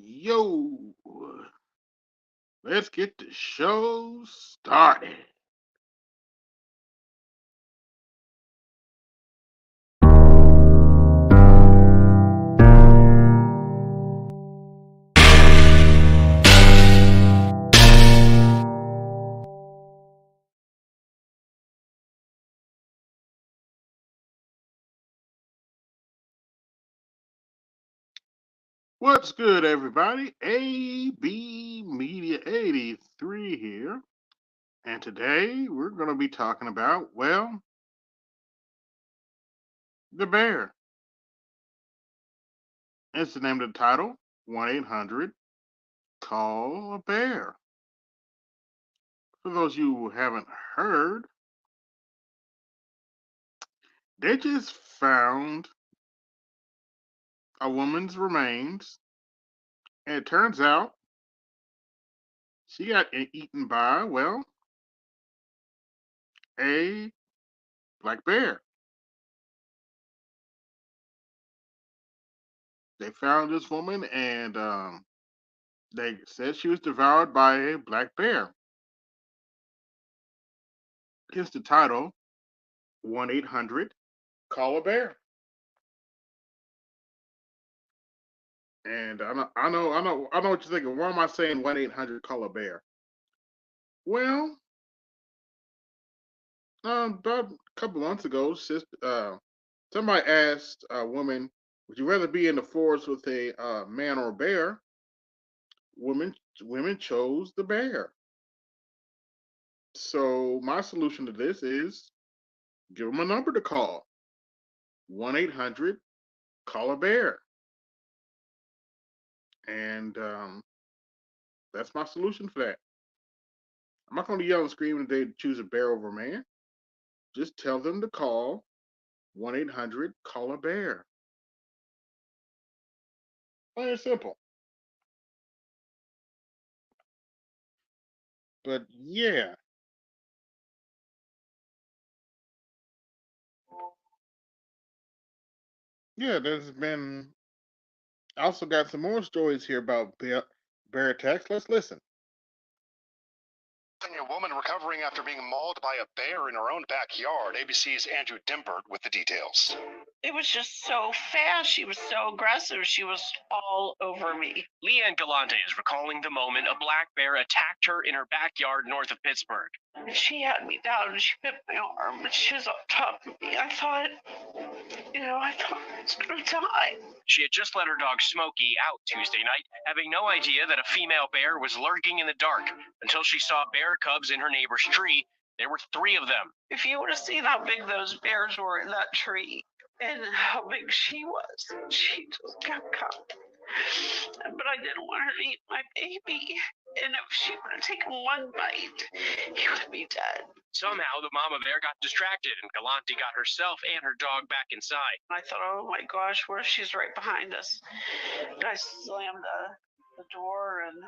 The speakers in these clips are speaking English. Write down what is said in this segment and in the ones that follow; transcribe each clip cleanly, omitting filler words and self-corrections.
Yo, let's get the show started. What's good, everybody? AB Media 83 here. And today we're going to be talking about, well, the bear. It's the name of the title 1 800 Call a Bear. For those of you who haven't heard, they just found a woman's remains. And it turns out she got eaten by, well, a black bear. They found this woman and they said she was devoured by a black bear. Here's the title 1 800 Call a Bear. And I know what you're thinking. Why am I saying 1 800 Call a Bear? Well, about a couple months ago, somebody asked a woman, would you rather be in the forest with a man or a bear? Women chose the bear. So my solution to this is give them a number to call 1 800 Call a Bear. And that's my solution for that. I'm not going to yell and scream if they choose a bear over a man. Just tell them to call 1 800 Call a Bear. Plain and simple. But yeah, there's been. I also got some more stories here about bear attacks. Let's listen. A woman recovering after being mauled by a bear in her own backyard. ABC's Andrew Dimbert with the details. It was just so fast. She was so aggressive. She was all over me. Leanne Galante is recalling the moment a black bear attacked her in her backyard north of Pittsburgh. She had me down and she bit my arm and she was on top of me. I thought I was going to die. She had just let her dog Smokey out Tuesday night, having no idea that a female bear was lurking in the dark until she saw bear cubs in her neighbor's tree. There were 3 of them. If you would have seen how big those bears were in that tree and how big she was, she just kept coming. But I didn't want her to eat my baby. And if she would have taken one bite, he would be dead. Somehow, the mama bear got distracted, and Galante got herself and her dog back inside. I thought, oh my gosh, where she's right behind us. And I slammed the door, and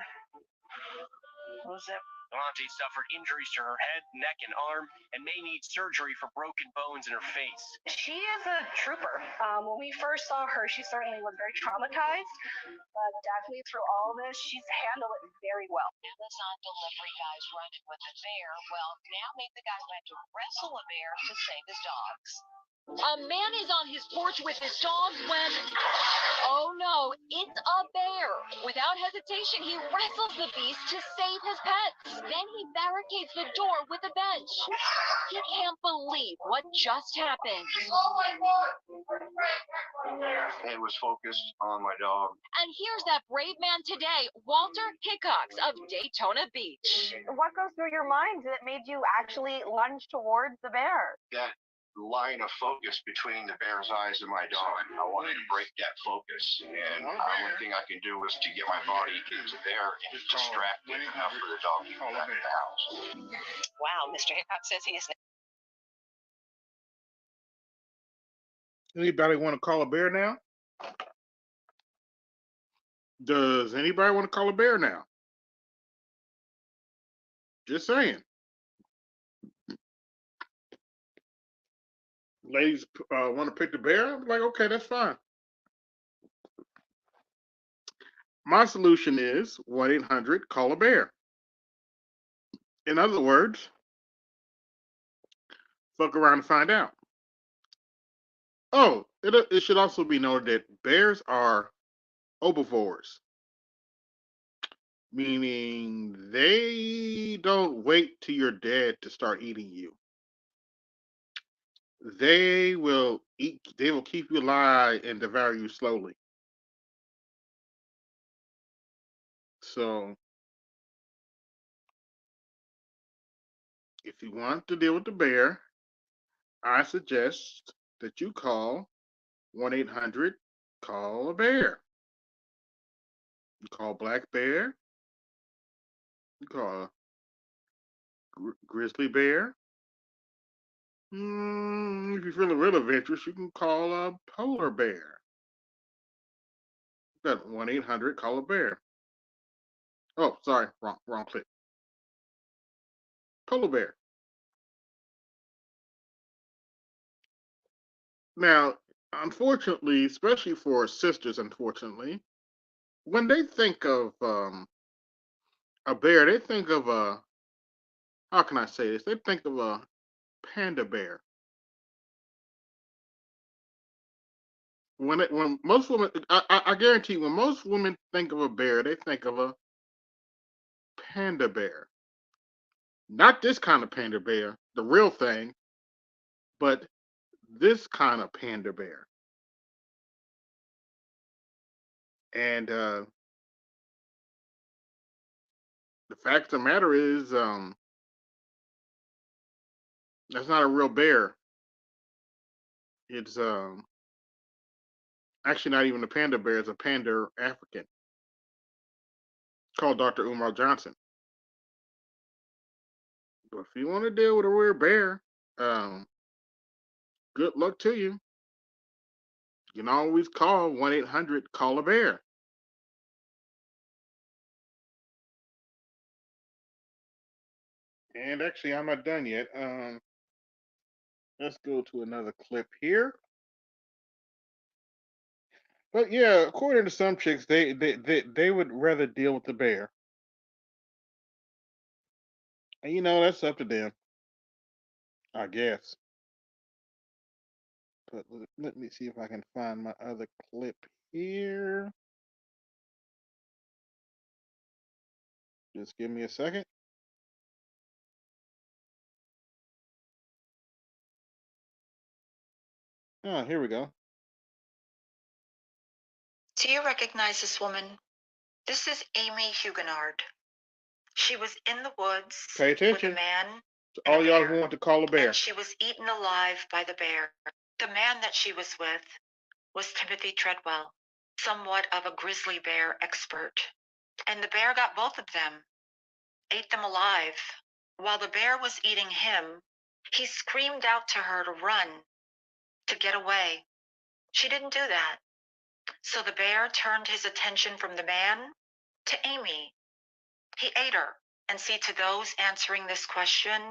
what was that? Galante suffered injuries to her head, neck, and arm, and may need surgery for broken bones in her face. She is a trooper. When we first saw her, she certainly was very traumatized, but definitely through all of this, she's handled it very well. Amazon delivery guys running with a bear. Well, now meet the guy who had to wrestle a bear to save his dogs. A man is on his porch with his dogs when, oh no, it's a bear. Without hesitation, he wrestles the beast to save his pets. Then he barricades the door with a bench. He can't believe what just happened. Oh my God! And was focused on my dog. And here's that brave man today, Walter Hickox of Daytona Beach. What goes through your mind that made you actually lunge towards the bear? That line of focus between the bear's eyes and my dog. I wanted to break that focus, and the only thing I can do is to get my body into there and distract it enough for the dog to get back in the house. Wow, Mr. Hickox says he is. Anybody want to call a bear now? Does anybody want to call a bear now? Just saying. Ladies want to pick the bear? I'm like, okay, that's fine. My solution is 1-800 call a bear. In other words, fuck around and find out. Oh, it should also be noted that bears are herbivores, meaning they don't wait till you're dead to start eating you. They will eat. They will keep you alive and devour you slowly. So, if you want to deal with the bear, I suggest that you call 1-800 call a bear. You call black bear. You call a grizzly bear. If you're feeling real adventurous, you can call a polar bear. Got 1-800 call a bear. Oh, sorry, wrong click. Polar bear. Now, unfortunately, especially for sisters, unfortunately, when they think of a bear, they think of a, how can I say this? They think of a panda bear. When most women, I guarantee, when most women think of a bear, they think of a panda bear. Not this kind of panda bear, the real thing, but this kind of panda bear. And the fact of the matter is, that's not a real bear. It's actually not even a panda bear. It's a panda African called Dr. Umar Johnson. But if you want to deal with a real bear, um, good luck to you. You can always call 1-800 call a bear. And actually, I'm not done yet. Let's go to another clip here. But yeah, according to some chicks, they would rather deal with the bear. And that's up to them, I guess. But let me see if I can find my other clip here. Just give me a second. Oh, here we go. Do you recognize this woman? This is Amy Huguenard. She was in the woods Pay with a attention. man To and all a y'all bear, who want to call a bear. and she was eaten alive by the bear. The man that she was with was Timothy Treadwell, somewhat of a grizzly bear expert. And the bear got both of them, ate them alive. While the bear was eating him, he screamed out to her to run, to get away. She didn't do that. So the bear turned his attention from the man to Amy. He ate her. And see, to those answering this question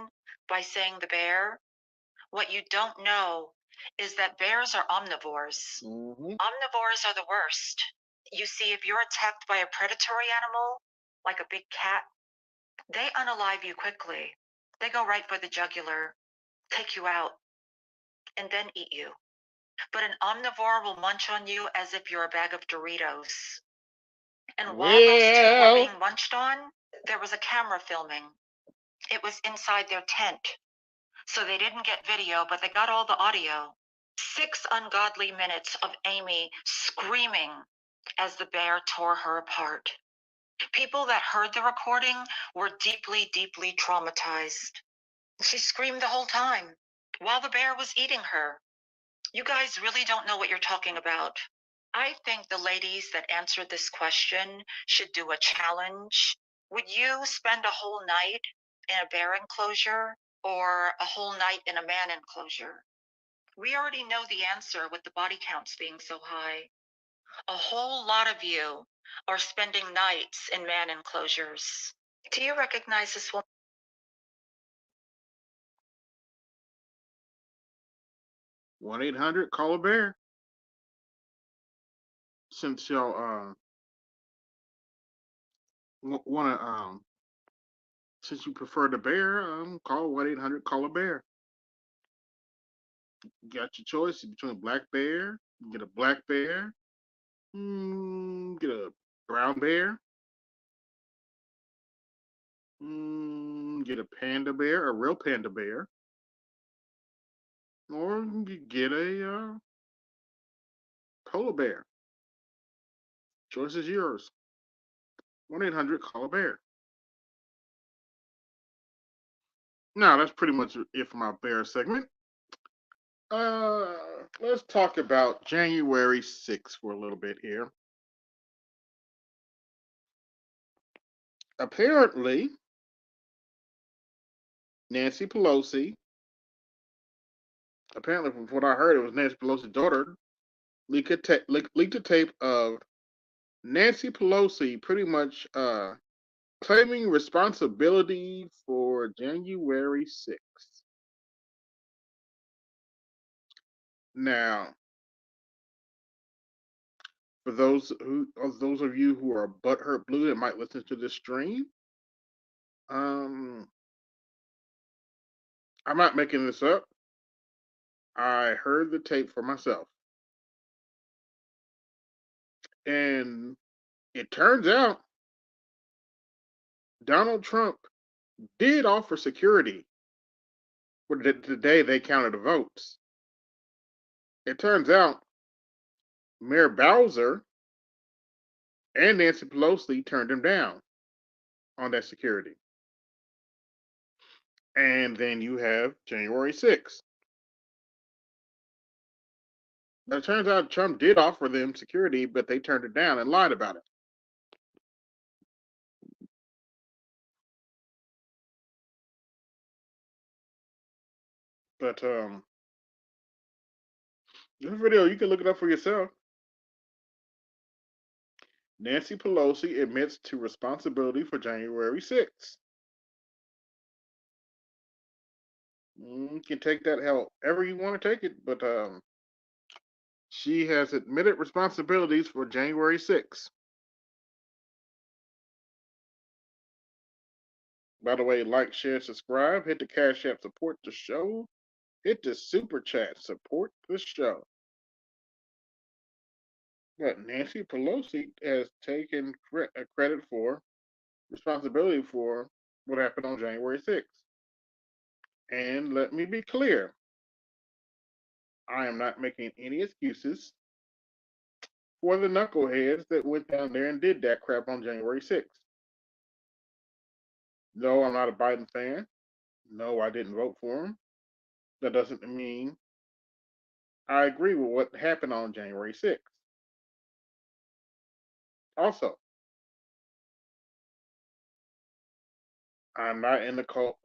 by saying the bear, what you don't know is that bears are omnivores. Omnivores are the worst. You see, if you're attacked by a predatory animal, like a big cat, they unalive you quickly. They go right for the jugular, take you out, and then eat you. But an omnivore will munch on you as if you're a bag of Doritos. And while those two were being munched on, there was a camera filming. It was inside their tent. So they didn't get video, but they got all the audio. 6 ungodly minutes of Amy screaming as the bear tore her apart. People that heard the recording were deeply, deeply traumatized. She screamed the whole time while the bear was eating her. You guys really don't know what you're talking about. I think the ladies that answered this question should do a challenge. Would you spend a whole night in a bear enclosure or a whole night in a man enclosure? We already know the answer with the body counts being so high. A whole lot of you are spending nights in man enclosures. Do you recognize this woman? 1-800 call a bear. Since y'all Want to since you prefer the bear, call 1-800-CALL-A-BEAR. You got your choice between a black bear, you get a black bear, get a brown bear, get a panda bear, a real panda bear, or you get a polar bear. Choice is yours. 1-800-CALL-A-BEAR. Now that's pretty much it for my bear segment. Let's talk about January 6th for a little bit here. Apparently, Nancy Pelosi, apparently from what I heard, it was Nancy Pelosi's daughter, leaked a tape of Nancy Pelosi pretty much claiming responsibility for January 6th. Now, for those of you who are butthurt blue that might listen to this stream, I'm not making this up. I heard the tape for myself. And it turns out Donald Trump did offer security for the day they counted the votes. It turns out Mayor Bowser and Nancy Pelosi turned him down on that security. And then you have January 6th. But it turns out Trump did offer them security, but they turned it down and lied about it. But this video, you can look it up for yourself. Nancy Pelosi admits to responsibility for January 6th. You can take that however you want to take it, but she has admitted responsibilities for January 6th. By the way, like, share, subscribe, hit the Cash App, support the show, hit the Super Chat, support the show. But Nancy Pelosi has taken credit for responsibility for what happened on January 6th. And let me be clear, I am not making any excuses for the knuckleheads that went down there and did that crap on January 6th. No, I'm not a Biden fan. No, I didn't vote for him. That doesn't mean I agree with what happened on January 6th. Also, I'm not in the cult.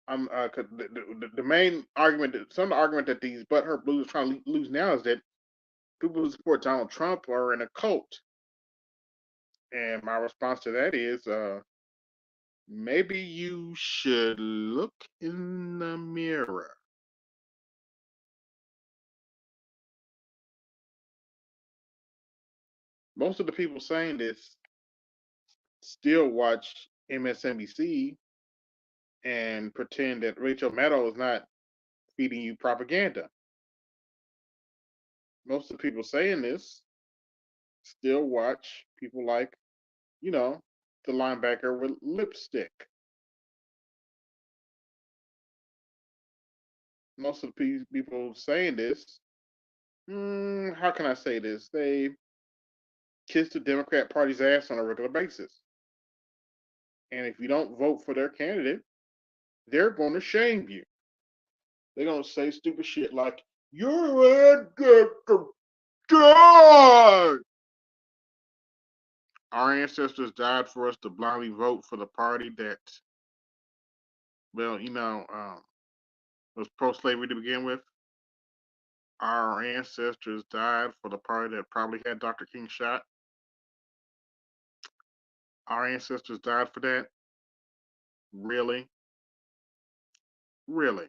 I'm the main argument that some of the argument that these butthurt blues are trying to lose now is that people who support Donald Trump are in a cult. And my response to that is maybe you should look in the mirror. Most of the people saying this still watch MSNBC and pretend that Rachel Maddow is not feeding you propaganda. Most of the people saying this still watch people like, the linebacker with lipstick. Most of the people saying this, how can I say this? They kiss the Democrat Party's ass on a regular basis. And if you don't vote for their candidate, they're going to shame you. They're going to say stupid shit like, you're a die. Our ancestors died for us to blindly vote for the party that, was pro-slavery to begin with. Our ancestors died for the party that probably had Dr. King shot. Our ancestors died for that. Really? Really?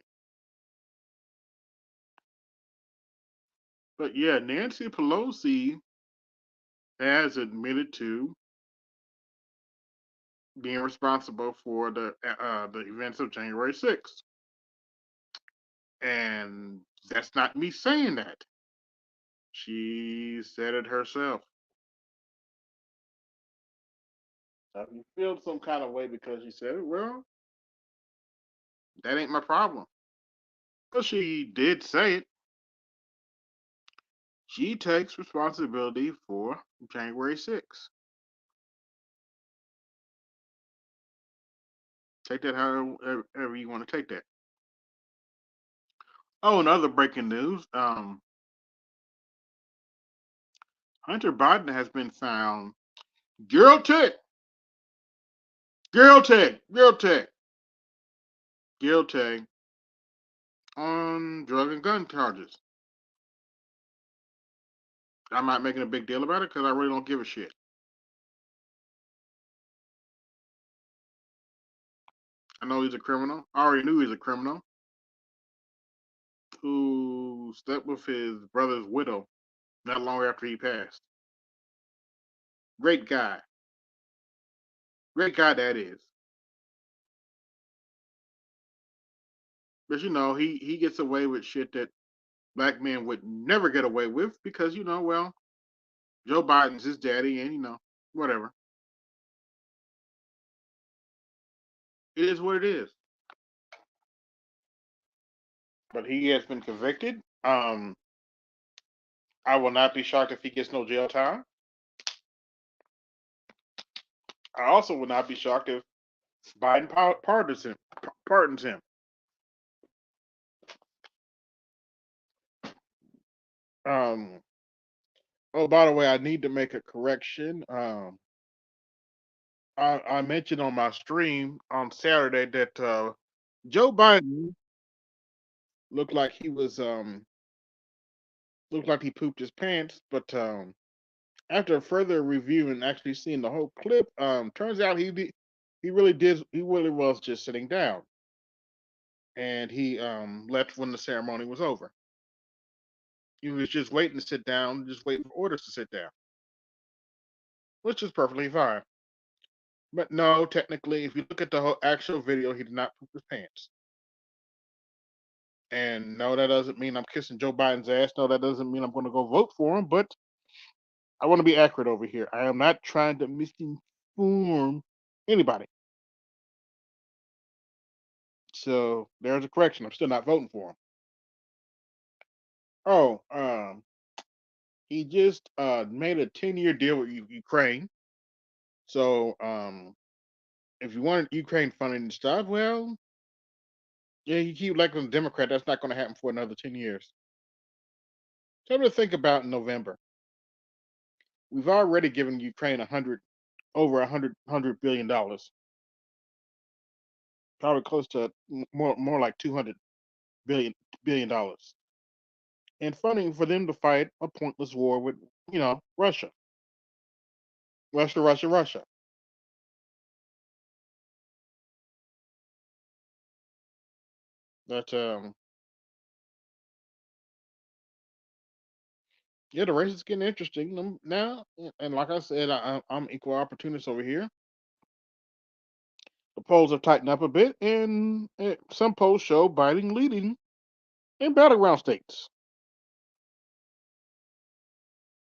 But yeah, Nancy Pelosi has admitted to being responsible for the events of January 6th. And that's not me saying that. She said it herself. If you feel some kind of way because she said it, well, that ain't my problem. But she did say it. She takes responsibility for January 6th. Take that however you want to take that. Oh, and other breaking news. Hunter Biden has been found guilty, guilty, guilty, guilty on drug and gun charges. I'm not making a big deal about it because I really don't give a shit. I know he's a criminal. I already knew he's a criminal who slept with his brother's widow not long after he passed. Great guy. Great guy that is. But he gets away with shit that black men would never get away with because well, Joe Biden's his daddy, and whatever. It is what it is. But he has been convicted. I will not be shocked if he gets no jail time. I also would not be shocked if Biden pardons him. Pardons him. Oh, by the way, I need to make a correction. I mentioned on my stream on Saturday that Joe Biden looked like he was looked like he pooped his pants, but after further review and actually seeing the whole clip, turns out he really was just sitting down, and he left when the ceremony was over. He was just waiting to sit down, just waiting for orders to sit down, which is perfectly fine. But no, technically, if you look at the whole actual video, he did not poop his pants. And no, that doesn't mean I'm kissing Joe Biden's ass. No, that doesn't mean I'm going to go vote for him. But I want to be accurate over here. I am not trying to misinform anybody. So there's a correction. I'm still not voting for him. Oh, he just made a 10-year deal with Ukraine. So if you wanted Ukraine funding and stuff, well, yeah, you keep electing a Democrat. That's not going to happen for another 10 years. Something to think about in November. We've already given Ukraine over $100 billion, probably close to more like $200 billion, and funding for them to fight a pointless war with Russia, Russia, Russia, Russia. But yeah, the race is getting interesting now, and like I said, I'm equal opportunist over here. The polls have tightened up a bit, and some polls show Biden leading in battleground states.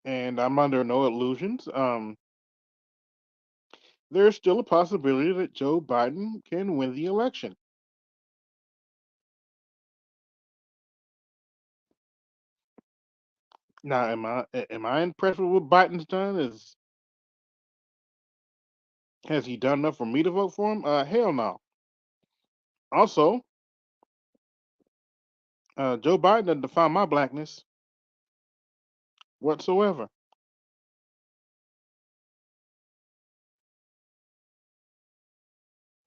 And I'm under no illusions. There's still a possibility that Joe Biden can win the election. Now, am I impressed with what Biden's done? Has he done enough for me to vote for him? Hell no. Also, Joe Biden doesn't define my blackness whatsoever.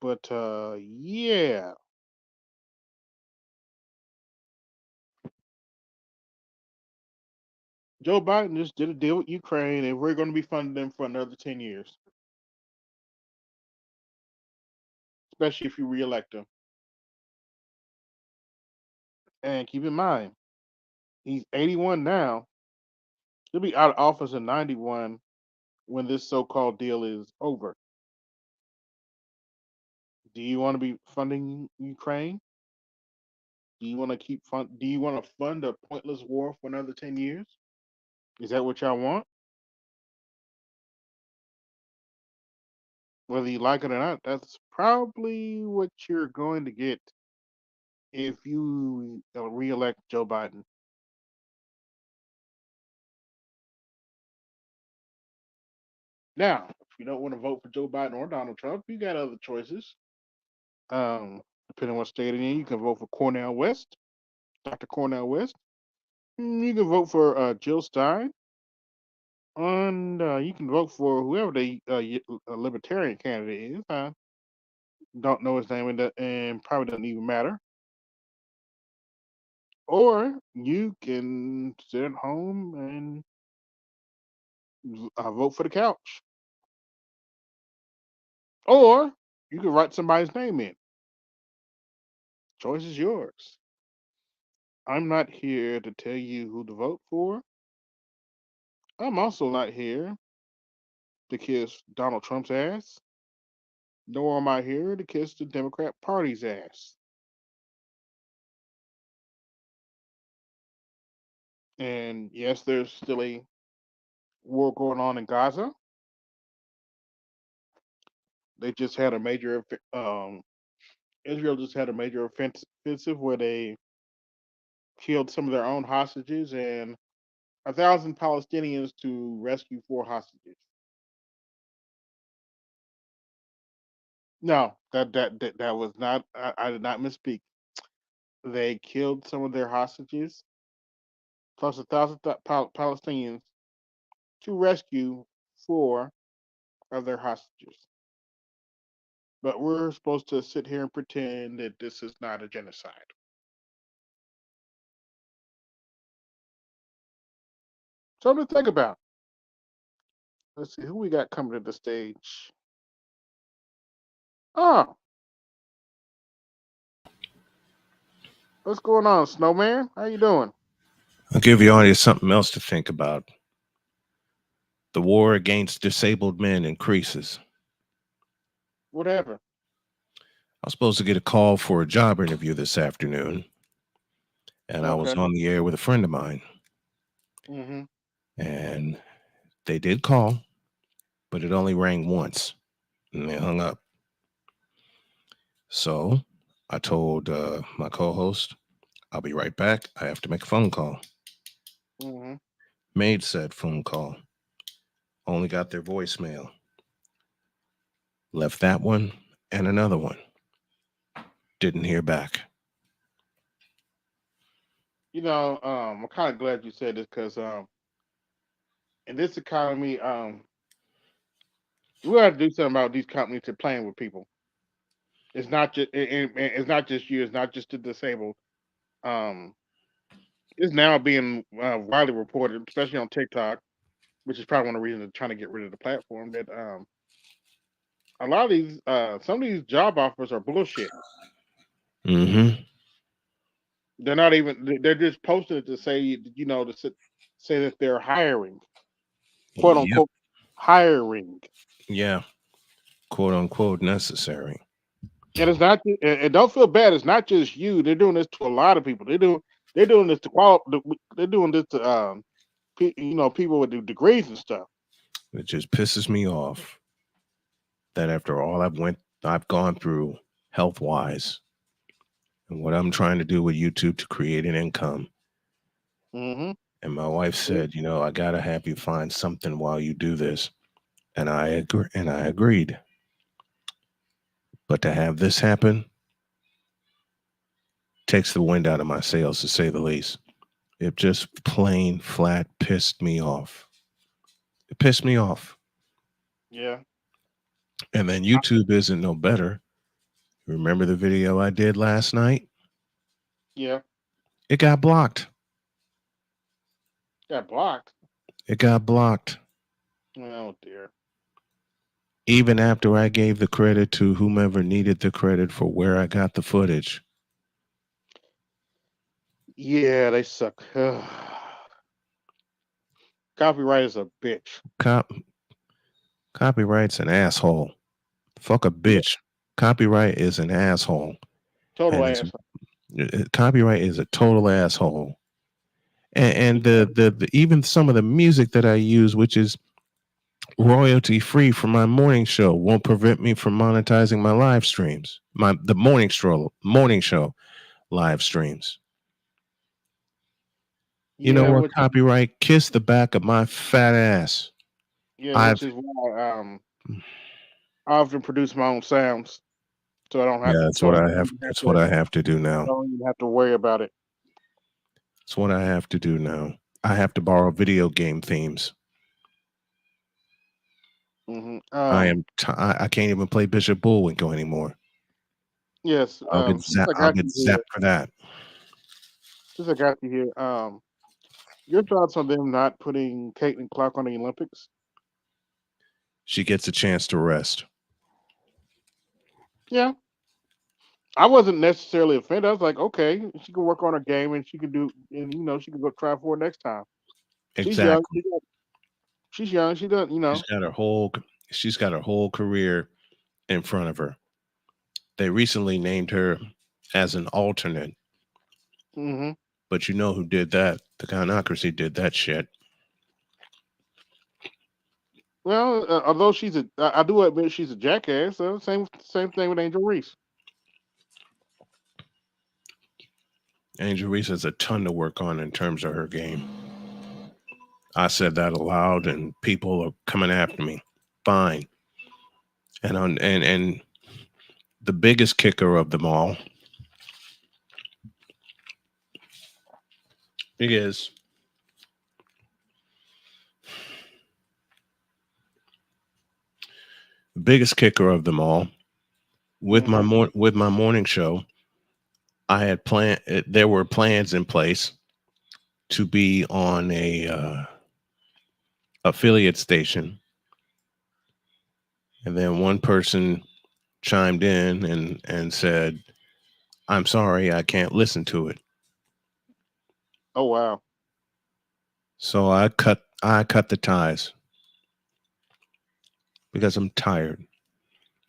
But yeah, Joe Biden just did a deal with Ukraine, and we're going to be funding them for another 10 years, especially if you reelect him. And keep in mind, he's 81 now. He'll be out of office in 91 when this so-called deal is over. Do you want to be funding Ukraine? Do you want to keep fund? Do you want to fund a pointless war for another 10 years? Is that what y'all want? Whether you like it or not, that's probably what you're going to get if you re-elect Joe Biden. Now, if you don't want to vote for Joe Biden or Donald Trump, you got other choices. Depending on what state you're in, you can vote for Cornel West, Dr. Cornel West. You can vote for Jill Stein, and you can vote for whoever the libertarian candidate is. I don't know his name, and probably doesn't even matter. Or you can sit at home and vote for the couch. Or you can write somebody's name in. Choice is yours. I'm not here to tell you who to vote for. I'm also not here to kiss Donald Trump's ass, nor am I here to kiss the Democrat Party's ass. And yes, there's still a war going on in Gaza. They just had a major, Israel just had a major offensive where they killed some of their own hostages and 1,000 Palestinians to rescue 4 hostages. No, that was not. I did not misspeak. They killed some of their hostages, plus 1,000 Palestinians to rescue 4 of their hostages. But we're supposed to sit here and pretend that this is not a genocide. Something to think about. Let's see who we got coming to the stage. Oh, what's going on, Snowman? How you doing? I'll give the audience something else to think about. The war against disabled men increases. Whatever. I was supposed to get a call for a job interview this afternoon, and I was Okay. on the air with a friend of mine, Mm-hmm. and they did call, but it only rang once, and they hung up. So I told my co-host, I'll be right back. I have to make a phone call. Mm-hmm. Made said phone call. Only got their voicemail. Left that one and another one. Didn't hear back. You know, I'm kind of glad you said this because in this economy, we got to do something about these companies that playing with people. It's not just it's not just you. It's not just the disabled. Um, it's now being widely reported, especially on TikTok, which is probably one of the reasons they're trying to get rid of the platform. That a lot of these, some of these job offers are bullshit. Mm-hmm. They're not even. They're just posting it to say, you know, say that they're hiring, quote Yep. unquote, hiring. Yeah. Quote unquote necessary. And it's not. And don't feel bad. It's not just you. They're doing this to a lot of people. They're doing this to They're doing this to you know, people with degrees and stuff. It just pisses me off that after all I've gone through health wise and what I'm trying to do with YouTube to create an income. Mm-hmm. And my wife said, you know, I gotta have you find something while you do this. And I agreed. But to have this happen takes the wind out of my sails, to say the least. It just plain flat pissed me off. It pissed me off. Yeah. And then YouTube isn't no better. Remember the video I did last night? Yeah. It got blocked. Got blocked. It got blocked. Oh dear. Even after I gave the credit to whomever needed the credit for where I got the footage. Yeah, they suck. Copyright is a bitch. Copyright's an asshole. Fuck a Yeah. bitch. Copyright is an asshole. Total And ass. copyright is a total asshole. And the even some of the music that I use, which is royalty free for my morning show, won't prevent me from monetizing my live streams. The morning show live streams. You know what? Copyright, kiss the back of my fat ass. Yeah, which is why I often produce my own sounds, so I don't have. Yeah, that's what I have. That's what I have to do now. I don't even have to worry about it. That's what I have to do now. I have to borrow video game themes. Mm-hmm. I can't even play Bishop Bullwinkle anymore. Yes. I'll get zapped for that. Since I got you here, your thoughts on them not putting Caitlin Clark on the Olympics? She gets a chance to rest. Yeah. I wasn't necessarily offended. I was like, okay, she can work on her game and she can do, and she can go try for it next time. Exactly. She's young. She doesn't, She's got her whole career in front of her. They recently named her as an alternate. Mm-hmm. But you know who did that? The Gynocracy did that shit. Well, although I do admit she's a jackass. So same thing with Angel Reese. Angel Reese has a ton to work on in terms of her game. I said that aloud, and people are coming after me. Fine. And the biggest kicker of them all is with my morning show. I had there were plans in place to be on a affiliate station, and then one person chimed in and said, "I'm sorry, I can't listen to it." Oh wow! So I cut the ties because I'm tired.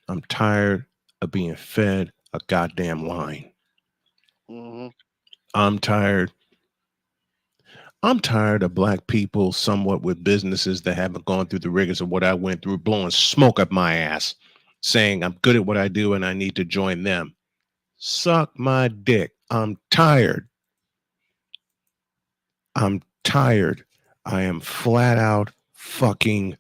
I'm tired of being fed a goddamn line. Mm-hmm. I'm tired of black people somewhat with businesses that haven't gone through the rigors of what I went through, blowing smoke up my ass, saying I'm good at what I do and I need to join them. Suck my dick. I'm tired. I'm tired. I am flat out fucking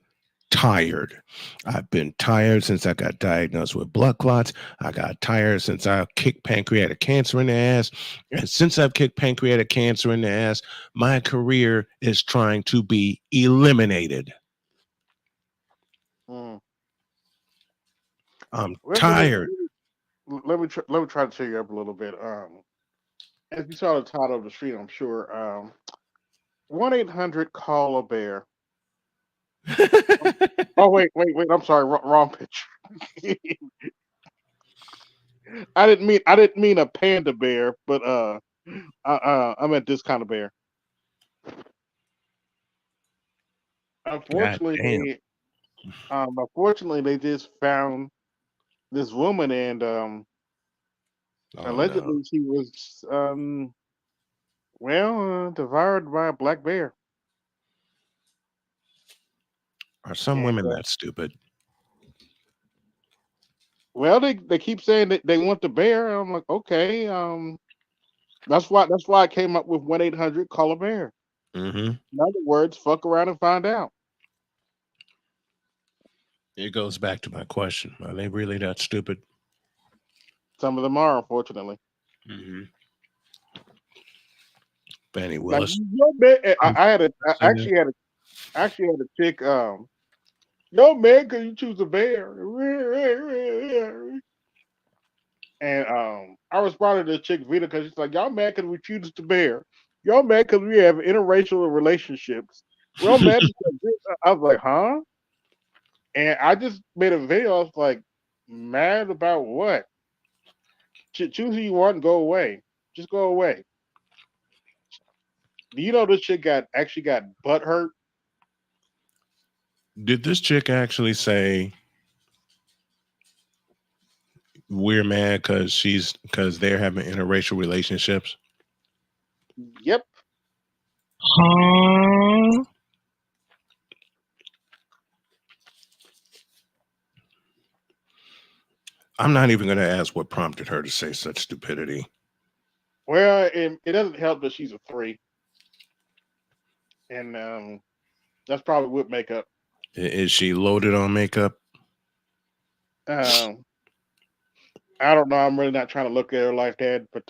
tired. I've been tired since I got diagnosed with blood clots. I got tired since I kicked pancreatic cancer in the ass. And since I've kicked pancreatic cancer in the ass, my career is trying to be eliminated. I'm tired. Let me try to cheer you up a little bit. As you saw the title of the street, I'm sure 1-800 call a bear. Oh wait! I'm sorry, wrong picture. I didn't mean a panda bear, but I meant this kind of bear. Unfortunately, they just found this woman, and allegedly she was devoured by a black bear. Are some women that stupid? Well, they keep saying that they want the bear. I'm like, okay, that's why I came up with 1-800 call a bear. Mm-hmm. In other words, fuck around and find out. It goes back to my question: are they really that stupid? Some of them are, unfortunately. Mm-hmm. Fannie Willis. I actually had a chick. Yo, man, can you choose a bear? And I responded to the chick Vita because she's like, y'all mad because we choose the bear. Y'all mad because we have interracial relationships. We're mad because I was like, huh? And I just made a video. I was like, mad about what? Choose who you want and go away. Just go away. Do you know this chick actually got butt hurt? Did this chick actually say, we're mad because they're having interracial relationships. Yep. Huh? I'm not even going to ask what prompted her to say such stupidity. Well, it doesn't help that she's a 3, and that's probably with makeup. Is she loaded on makeup? Um, I don't know. I'm really not trying to look at her like that, but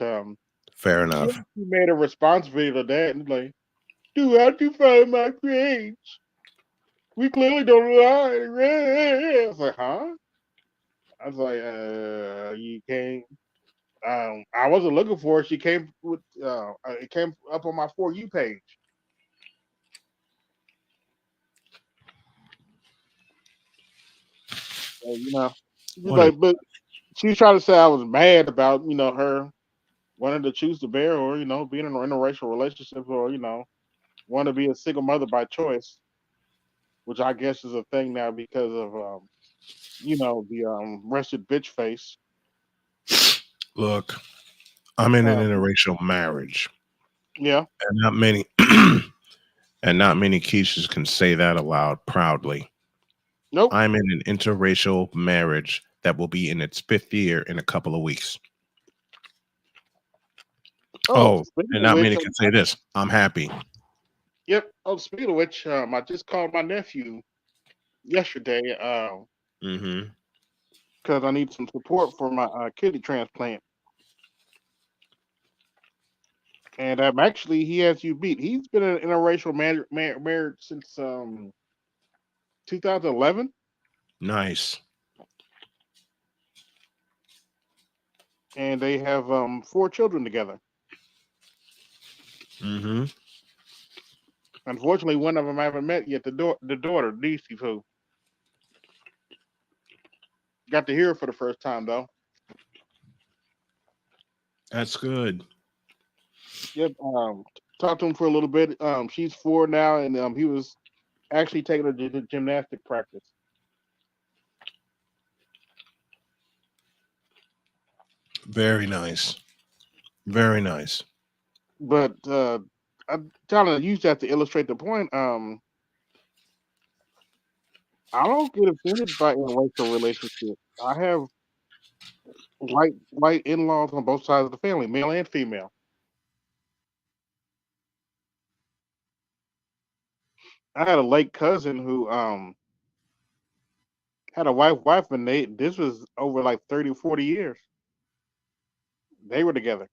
Fair she enough. made a response video to that and like, dude, how'd you find my page? We clearly don't lie. I was like, huh? I was like, you came. I wasn't looking for it. She came with. It came up on my For You page. So, What a, but she was trying to say I was mad about her wanting to choose the bear, or being in an interracial relationship, or want to be a single mother by choice, which I guess is a thing now because of the wretched bitch face. look, I'm in an Um, interracial marriage, yeah. and not many and not many Keishas can say that aloud proudly. Nope. I'm in an interracial marriage that will be in its 5th year in a couple of weeks. Oh, Speaking and of not which, many can say this. I'm happy. yep. Oh, speaking of which, I just called my nephew yesterday Mm-hmm. because I need some support for my kidney transplant, and actually he has you beat. He's been in an interracial marriage since 2011, Nice. and they have 4 children together. Mm-hmm. Unfortunately, one of them I haven't met yet. The daughter, Niecy, who got to hear her for the first time though. That's good. Yep. Talked to him for a little bit. She's 4 now, and he was actually taking her to gymnastic practice. Very nice. Very nice. But I'm trying to use that to illustrate the point. I don't get offended by interracial relationships. I have white in-laws on both sides of the family, male and female. I had a late cousin who had a wife, and this was over like 30, 40 years. They were together.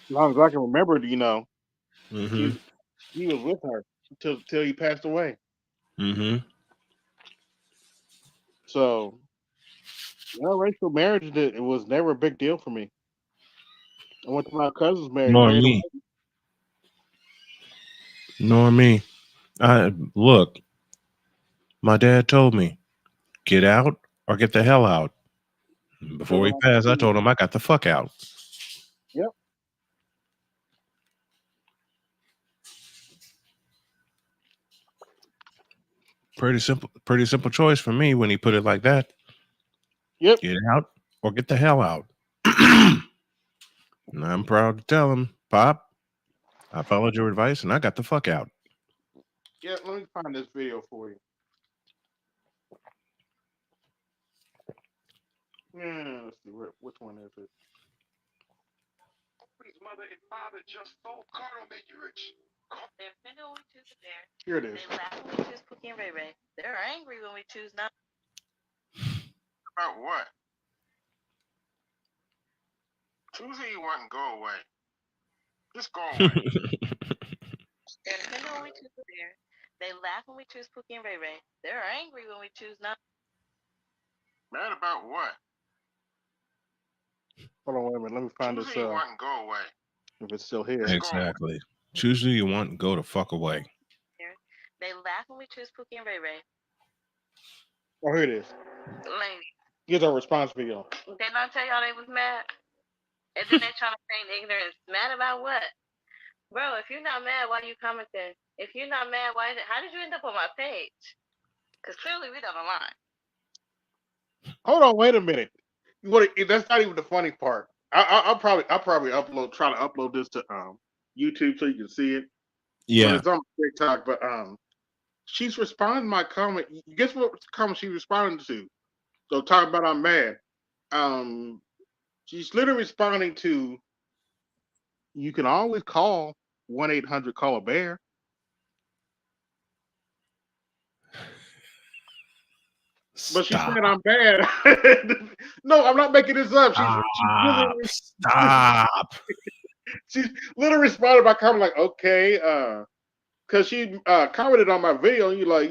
As long as I can remember, Mm-hmm. he he was with her till he passed away. Mm-hmm. So interracial marriage, it was never a big deal for me. I went to my cousin's marriage, Nor married a me. Nor me. Look, my dad told me, get out or get the hell out. Before he passed, I told him I got the fuck out. Yep. Pretty simple choice for me when he put it like that. Yep. Get out or get the hell out. And I'm proud to tell him, Pop, I followed your advice and I got the fuck out. Yeah, let me find this video for you. Yeah, let's see which one is it. His mother and father just sold car don't make you rich. They're offended when we choose the bear. Here it is. They laugh when we choose Pookie and Ray Ray. They're angry when we choose not. About what? Choose who you want and go away. Just go away. They're offended when we choose the bear. They laugh when we choose Pookie and Ray Ray. They're angry when we choose not. Mad about what? Hold on, wait a minute. Let me find Choose this. who you want and go away. If it's still here. Exactly. Choose who you want and go the fuck away. They laugh when we choose Pookie and Ray Ray. Oh, here it is. Lady, Here's our response video. didn't I tell y'all they was mad? And then they're trying to feign ignorance. Mad about what? Bro, if you're not mad, why you commenting? If you're not mad, how did you end up on my page? Because clearly we don't align. Hold on, wait a minute. That's not even the funny part. I'll probably try to upload this to YouTube so you can see it. But Yeah. it's on TikTok. But she's responding to my comment. Guess what comment she responded to? So talking about I'm mad. Um, she's literally responding to, you can always call 1-800-CALL-A-BEAR. But she's Stop. saying I'm bad. No, I'm not making this up. Stop. She's literally responded by comment like, okay, because she commented on my video, and you like,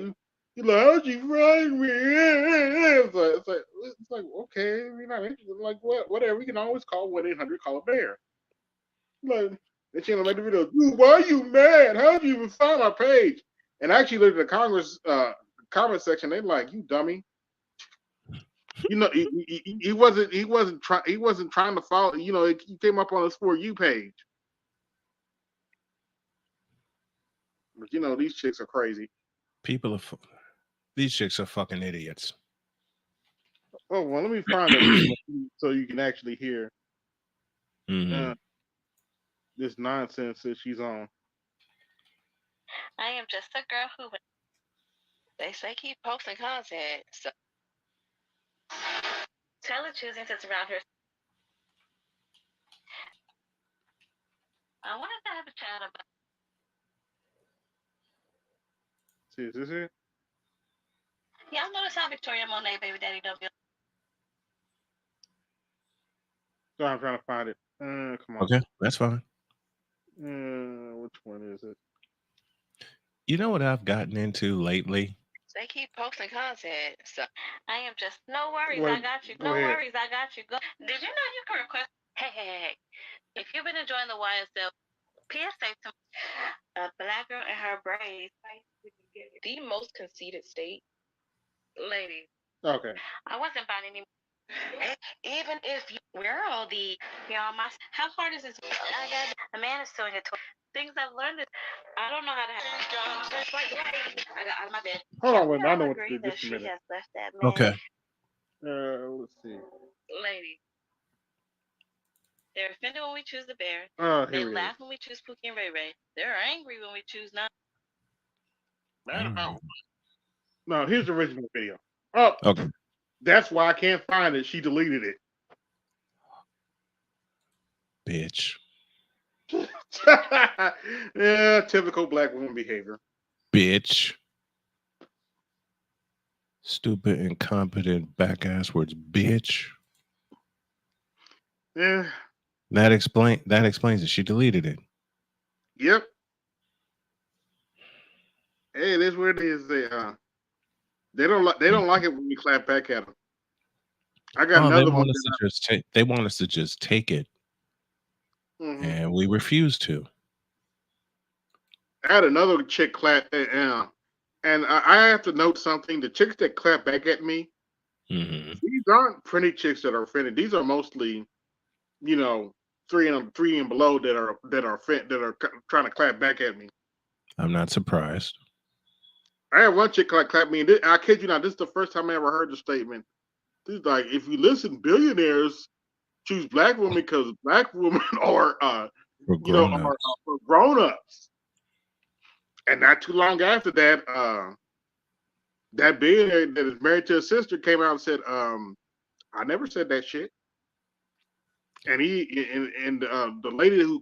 how'd you find me? It's like, okay, you're not interested. Like, whatever. We can always call 1-800-CALL-A-BEAR. Like, and she'll make the video, dude, why are you mad? How'd you even find my page? And I actually looked at the Congress comment section. They like, you dummy. You know, he wasn't trying to follow. You know, he came up on his For You page. But you know, these chicks are crazy. These chicks are fucking idiots. Oh well, let me find it so you can actually hear this nonsense that she's on. I am just a girl who they say keep posting content. So Taylor choosing to surround her. I wanted to have a chat about. See, is this it? Y'all notice how Victoria Monet baby daddy W. So I'm trying to find it. Come on. Okay, that's fine. Which one is it? You know what I've gotten into lately? They keep posting content. So I am just no worries. Wait, I got you. go No ahead. worries. I got you. Go. Did you know you can request? Hey. If you've been enjoying the YSL, PSA to a black girl and her braids. The most conceited state, ladies. Okay. I wasn't buying any. Even if you, where are all the, how hard is this? I got a man is doing it. Things I've learned is I don't know how to have. I got out of my bed. Hold on, wait. I know what to agree do. that Just a she minute. has left that man. Okay. Let's see. Lady. They're offended when we choose the bear. They Here it laugh is. when we choose Pookie and Ray Ray. They're angry when we choose not. Mad about. No, here's the original video. Oh, Okay. that's why I can't find it. She deleted it. Bitch. Yeah, typical black woman behavior. Bitch. Stupid, incompetent, back-ass words. Bitch. Yeah. That explains it. She deleted it. Yep. Hey, it is what it is. They don't like it when we clap back at them. I got another one. They want us to just take it, and we refuse to. I had another chick clap, and I have to note something. The chicks that clap back at me, these aren't pretty chicks that are offended. These are mostly, you know, three and below that are trying to clap back at me. I'm not surprised. I had one chick clap me, and I kid you not, this is the first time I ever heard the statement. This is like, if you listen, billionaires choose black women because black women are grown-ups. And not too long after that, that billionaire that is married to his sister came out and said, I never said that shit. And the lady who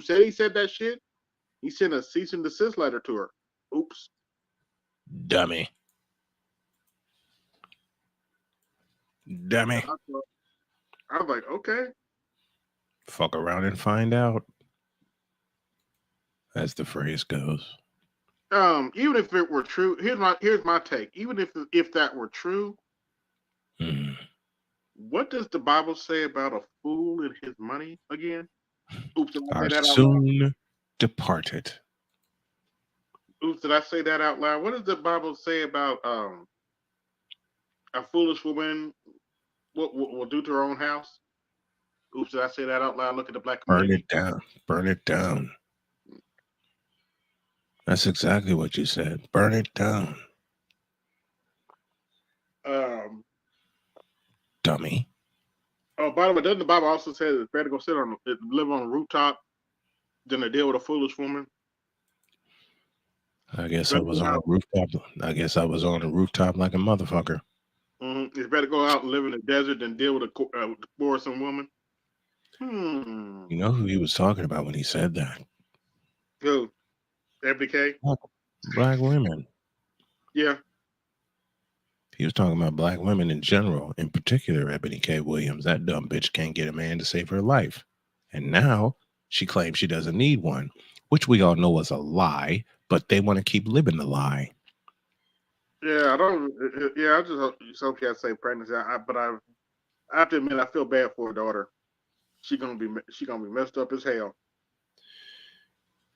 said he said that shit, he sent a cease and desist letter to her. Oops. Dummy. I was like, okay. Fuck around and find out. As the phrase goes. Even if it were true, here's my take. Even if that were true, what does the Bible say about a fool and his money again? Oops, did I say that out soon departed. Oops, did I say that out loud? What does the Bible say about a foolish woman will do to her own house? Oops, did I say that out loud? Look at the black community. Burn it down. Burn it down. That's exactly what you said. Burn it down. dummy. Oh, by the way, doesn't the Bible also say that it's better to go live on a rooftop than to deal with a foolish woman? I guess I was on a rooftop. I guess I was on a rooftop like a motherfucker. It's better to go out and live in the desert than deal with a quarrelsome woman. You know who he was talking about when he said that? Who? FBK? Black women. Yeah. He was talking about black women in general, in particular Ebony K. Williams. That dumb bitch can't get a man to save her life. And now she claims she doesn't need one, which we all know is a lie, but they want to keep living the lie. Yeah, I just hope she has safe pregnancy. But I have to admit, I feel bad for her daughter. She gonna be messed up as hell.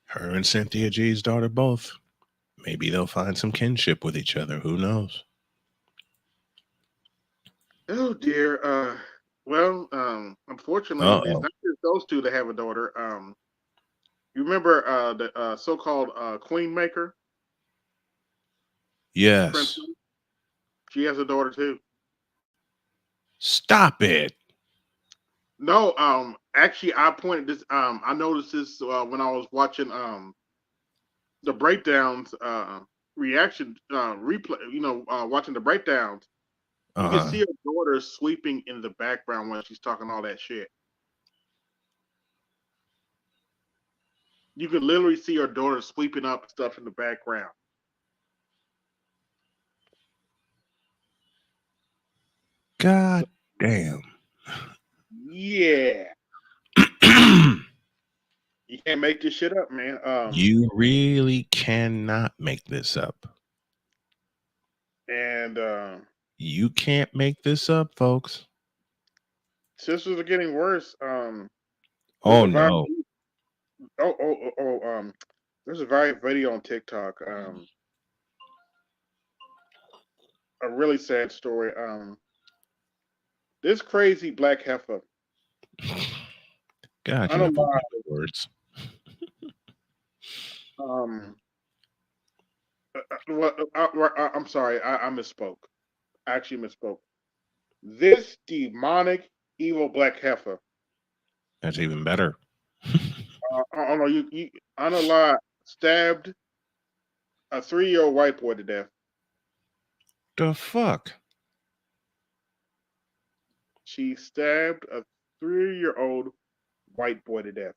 Her and Cynthia G's daughter both. Maybe they'll find some kinship with each other. Who knows? Oh dear. Well, unfortunately, it's not just those two that have a daughter. You remember the so-called Queen Maker? Yes. Princess? She has a daughter too. Stop it. No, actually, I pointed this. I noticed this when I was watching the breakdowns, reaction replay. Watching the breakdowns. You can see her daughter sweeping in the background when she's talking all that shit. You can literally see her daughter sweeping up stuff in the background. God damn. Yeah. You can't make this shit up, man. You really cannot make this up. And you can't make this up, folks. Sisters are getting worse. Oh no. There's a viral video on TikTok. A really sad story. This crazy black heifer. God, you have words. I'm sorry. I misspoke. I actually misspoke. This demonic, evil black heifer. That's even better. Anala stabbed a 3-year-old white boy to death. The fuck? She stabbed a 3-year-old white boy to death.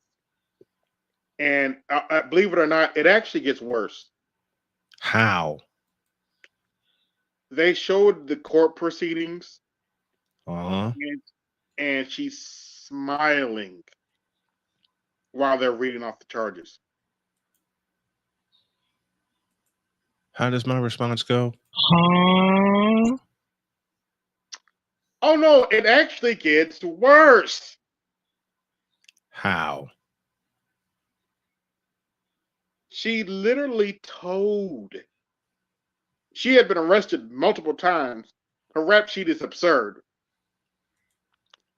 And believe it or not, it actually gets worse. How? They showed the court proceedings. And she's smiling while they're reading off the charges. How does my response go? Huh? Oh no, it actually gets worse. How? She literally told. She had been arrested multiple times. Her rap sheet is absurd.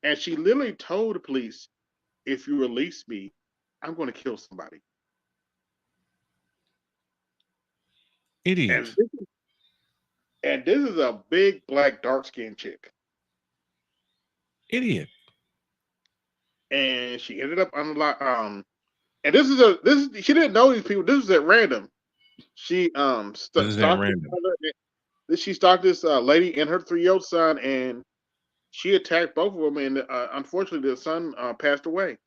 And she literally told the police, if you release me, I'm going to kill somebody. Idiot. And this is a big, black, dark-skinned chick. Idiot. And she ended up on and she didn't know these people. This was at random. She stalked this lady and her 3-year-old son, and she attacked both of them, and unfortunately, the son passed away.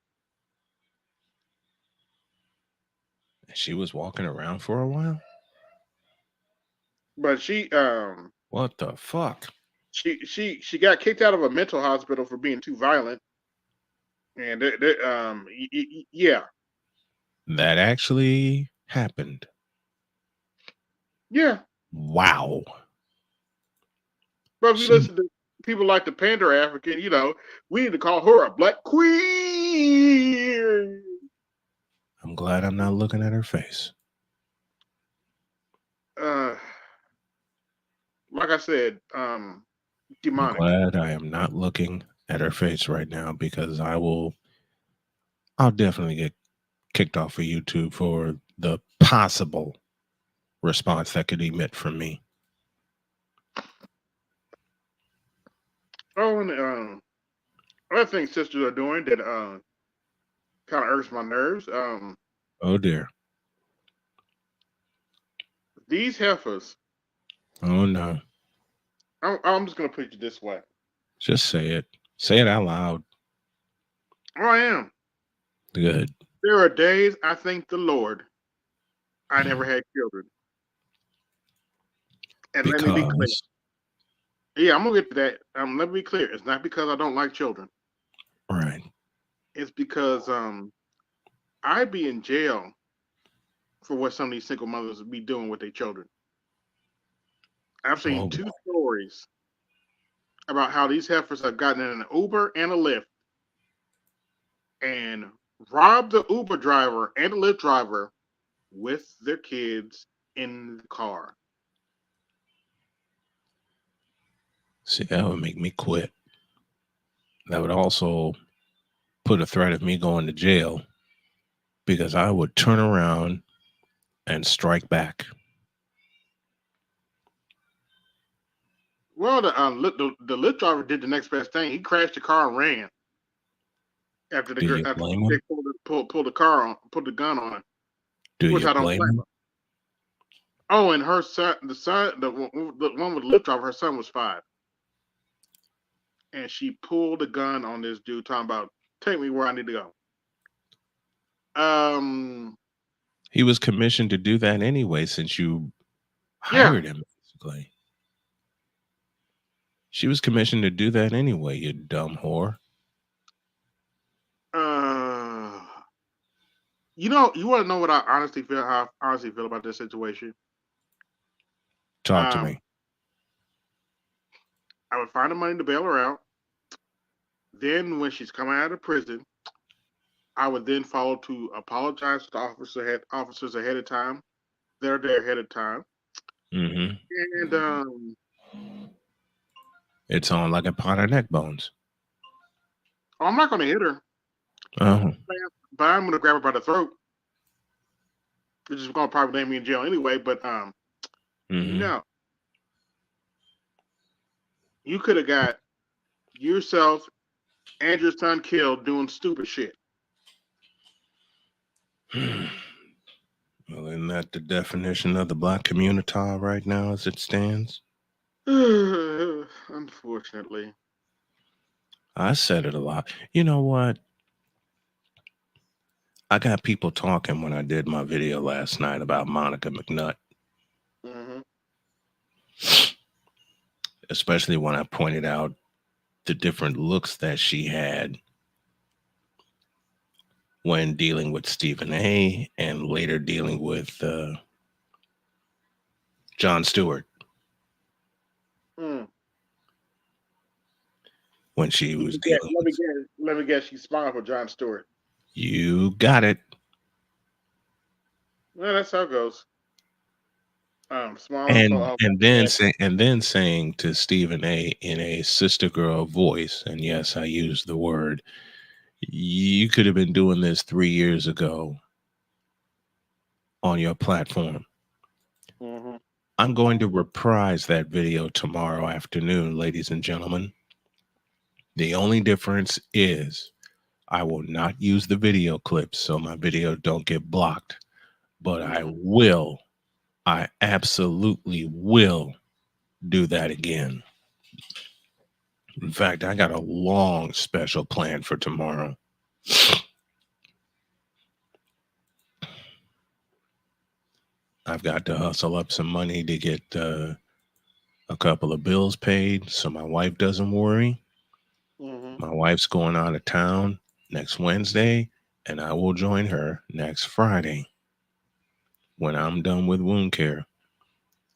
She was walking around for a while? But she what the fuck? She got kicked out of a mental hospital for being too violent. And yeah. That actually happened. Yeah. Wow. But if you listen to people like the Panda African, we need to call her a black queen. I'm glad I'm not looking at her face. Like I said, demonic. I'm glad I am not looking at her face right now, because I'll definitely get kicked off of YouTube for the possible response that could emit from me. Oh, and other things sisters are doing that kind of irks my nerves. Oh dear. These heifers. Oh no. I'm just gonna put it this way. Just say it. Say it out loud. Oh, I am. Good. There are days I thank the Lord I never had children. And let me be clear. Because Yeah, I'm gonna get to that. Let me be clear. It's not because I don't like children. right. It's because I'd be in jail for what some of these single mothers be doing with their children. I've seen Oh, two stories about how these heifers have gotten in an Uber and a Lyft and robbed the Uber driver and the Lyft driver with their kids in the car. see, that would make me quit. That would also put a threat of me going to jail because I would turn around and strike back. Well, the Lyft driver did the next best thing. He crashed the car and ran after Do you after blame they him? pulled the car on, put the gun on him, Do which you I don't blame blame him? her. Oh, and her son, the one with the Lyft driver, her son was 5, and she pulled the gun on this dude, talking about take me where I need to go. He was commissioned to do that anyway since you Yeah. hired him, basically. She was commissioned to do that anyway, you dumb whore. You know, you want to know what I honestly feel? How I honestly feel about this situation? Talk to me. I would find the money to bail her out. Then, when she's coming out of prison, I would then follow to apologize to the officers ahead of time. They're there ahead of time, Mm-hmm. and It's on like a pot of neck bones. I'm not going to hit her, Oh, but I'm going to grab her by the throat, which is going to probably land me in jail anyway. But no, you could have got yourself and your son killed doing stupid shit. well, isn't that the definition of the black community right now as it stands? Unfortunately. I said it a lot. You know what? I got people talking when I did my video last night about Monica McNutt. Mm-hmm. Especially when I pointed out the different looks that she had when dealing with Stephen A. and later dealing with Jon Stewart. When she was dealing let me guess, she smiled for Jon Stewart. You got it. Well, that's how it goes. Small And then saying to Stephen A. in a sister girl voice, and yes, I use the word, you could have been doing this 3 years ago on your platform. Mm-hmm. I'm going to reprise that video tomorrow afternoon, ladies and gentlemen. The only difference is I will not use the video clips so my video don't get blocked, but I absolutely will do that again. In fact, I got a long special plan for tomorrow. I've got to hustle up some money to get a couple of bills paid so my wife doesn't worry. Mm-hmm. My wife's going out of town next Wednesday, and I will join her next Friday when I'm done with wound care.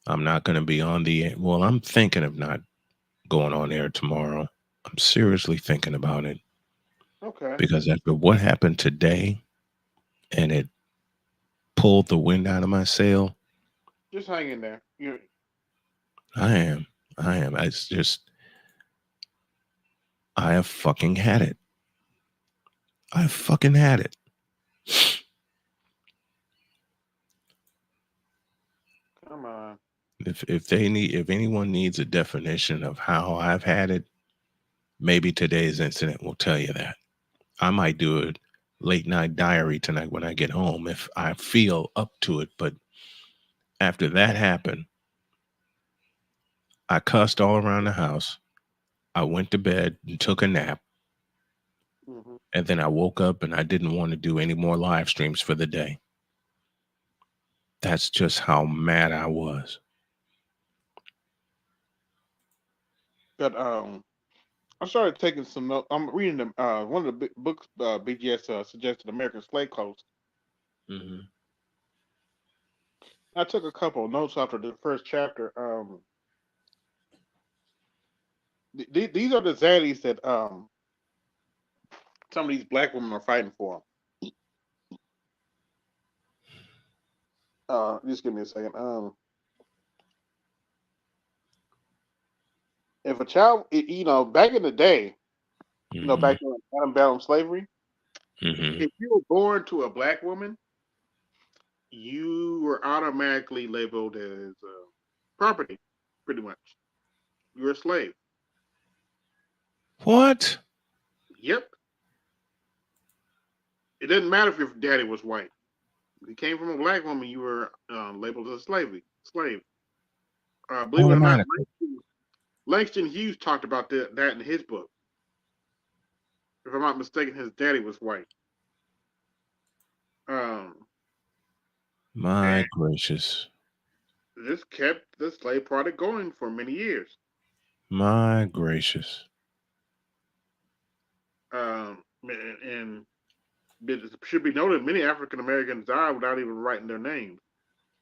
I'm not going to be on the well, I'm thinking of not going on air tomorrow. I'm seriously thinking about it. Okay. Because after what happened today, and it pulled the wind out of my sail. Just hang in there. I am. It's just, I have fucking had it. I fucking had it. Come on. If anyone needs a definition of how I've had it, Maybe today's incident will tell you that. I might do a late night diary tonight when I get home if I feel up to it. But after that happened, I cussed all around the house. I went to bed and took a nap. Mhm. And then I woke up and I didn't want to do any more live streams for the day. That's just how mad I was. But I started taking some notes. I'm reading them. One of the books BGS suggested, American Slave Coast. Mm-hmm. I took a couple of notes after the first chapter. These are the zaddies that some of these black women are fighting for. Just give me a second. If a child, back in the day, back in antebellum slavery, Mm-hmm. if you were born to a black woman, you were automatically labeled as property, pretty much. You're a slave. What? Yep. It doesn't matter if your daddy was white. If you came from a black woman, you were labeled as a slave. Believe it or not, Automatically. Langston Hughes talked about that in his book. If I'm not mistaken, his daddy was white. My gracious. This kept the slave product going for many years. My gracious. And it should be noted, many African Americans died without even writing their names.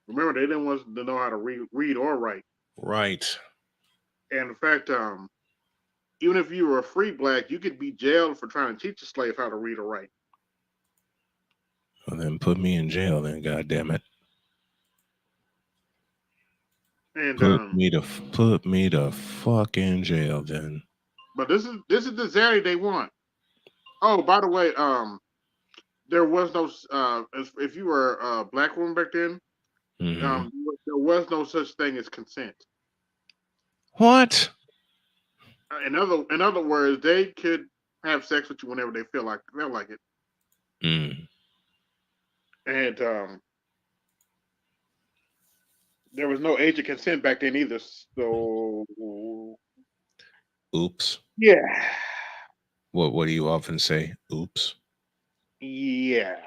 Remember, they didn't want to know how to read or write. Right. And in fact, even if you were a free black, you could be jailed for trying to teach a slave how to read or write. Well, then put me in jail then, goddammit. And Put me to fuck in jail then. but this is the zaddy they want. Oh, by the way, there was no if you were a black woman back then, Mm-hmm. there was no such thing as consent. What? In other words, they could have sex with you whenever they feel like it. Mm. And there was no age of consent back then either. So Oops. yeah. What do you often say? Oops. Yeah.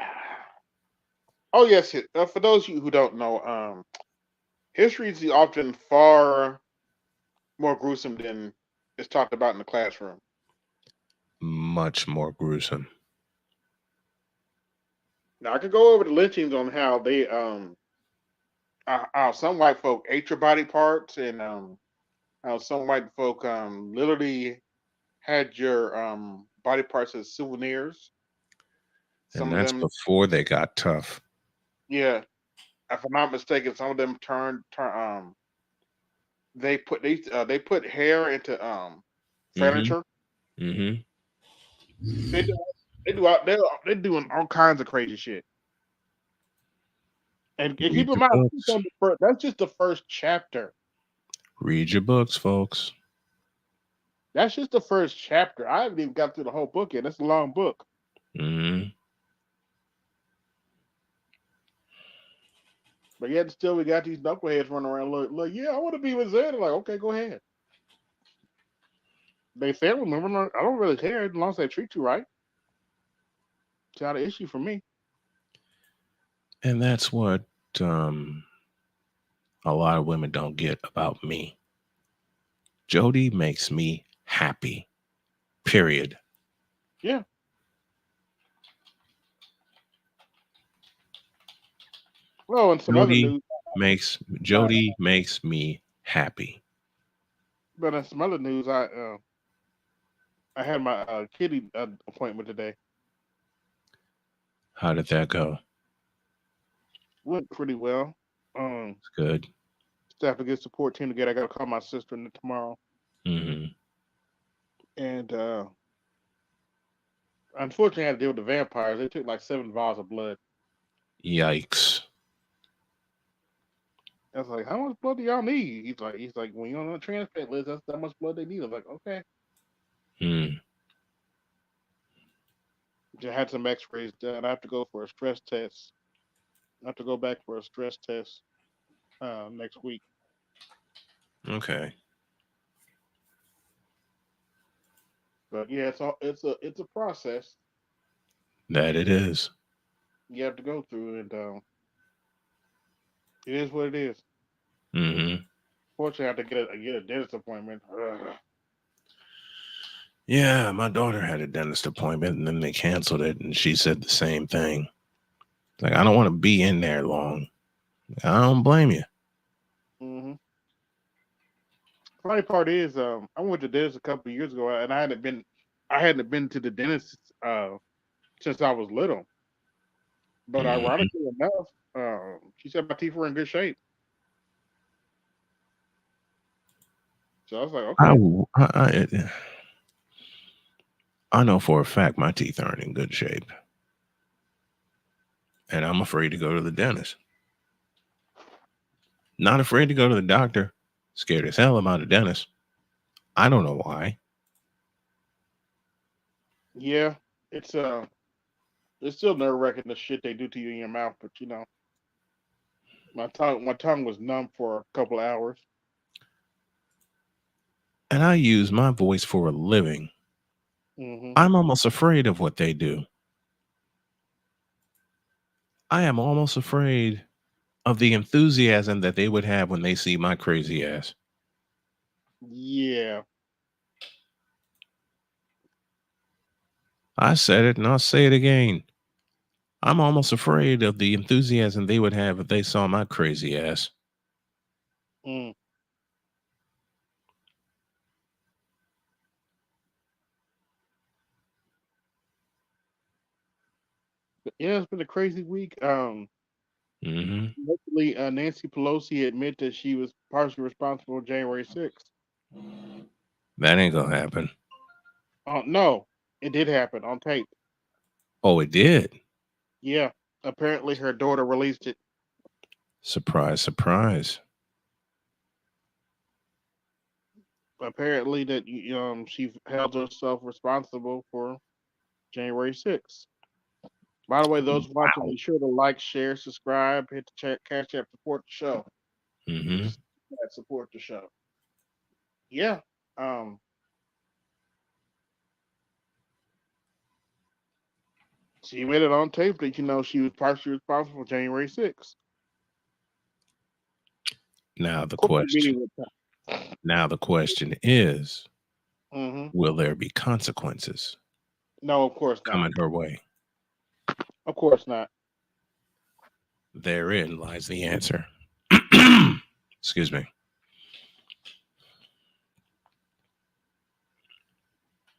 Oh yes. For those of you who don't know, history is often far more gruesome than is talked about in the classroom. Much more gruesome. Now I could go over the lynchings on how they how some white folk ate your body parts, and how some white folk literally had your body parts as souvenirs. Some And of that's them, before they got tough. yeah, if I'm not mistaken, some of them they put hair into furniture. Mm-hmm. They do they're doing all kinds of crazy shit. And keep Read in your mind, books. that's just the first chapter. Read your books, folks. That's just the first chapter. I haven't even got through the whole book yet. It's a long book. Mm-hmm. But yet still we got these knuckleheads running around look, yeah, I want to be with Zed. Like, okay, go ahead. They family member, I don't really care as long as they treat you right. It's not an issue for me. And that's what a lot of women don't get about me. Jody makes me happy. Period. Yeah. Well, and some other news. Jody makes me happy. But in some other news, I had my kitty appointment today. How did that go? Went pretty well. It's good. Staff to get support team together. I got to call my sister tomorrow. Mm-hmm. And unfortunately, I had to deal with the vampires. They took like 7 vials of blood. Yikes. I was like, how much blood do y'all need? He's like, when you're on a transplant list, that's how much blood they need. I was like, okay. Hmm. I had some X-rays done. I have to go for a stress test. I have to go back for a stress test next week. Okay. But yeah, it's a process That it is. you have to go through, and it is what it is. Mm-hmm. Fortunately, I have to get a dentist appointment. Ugh. Yeah, my daughter had a dentist appointment and then they canceled it, and she said the same thing. Like, I don't want to be in there long. I don't blame you. Hmm. Funny part is, I went to the dentist a couple of years ago, and I hadn't been to the dentist since I was little. But Mhm. ironically enough, she said my teeth were in good shape. So I was like, I, okay. w- I know for a fact my teeth aren't in good shape, and I'm afraid to go to the dentist. Not afraid to go to the doctor. Scared as hell about the dentist. I don't know why. Yeah, it's it's still nerve wracking the shit they do to you in your mouth, but my tongue was numb for a couple of hours. And I use my voice for a living. Hmm. I'm almost afraid of what they do. I am almost afraid of the enthusiasm that they would have when they see my crazy ass. Yeah. I said it and I'll say it again. I'm almost afraid of the enthusiasm they would have if they saw my crazy ass. Mm. But yeah, it's been a crazy week. Hmm. Luckily, Nancy Pelosi admitted that she was partially responsible for January 6th. That ain't gonna happen. No, it did happen on tape. Oh, it did. Yeah, apparently her daughter released it. Surprise, surprise. Apparently that she held herself responsible for January 6th. By the way, those watching, Wow. be sure to like, share, subscribe, hit the cash app, support the show. Hmm. Just support the show. Yeah. Um. She made it on tape that she was partially responsible for January 6th. Now the Of course, the question. media would. Now the question is, Mm-hmm. will there be consequences No, of course not. coming her way? Of course not. Therein lies the answer. Excuse me.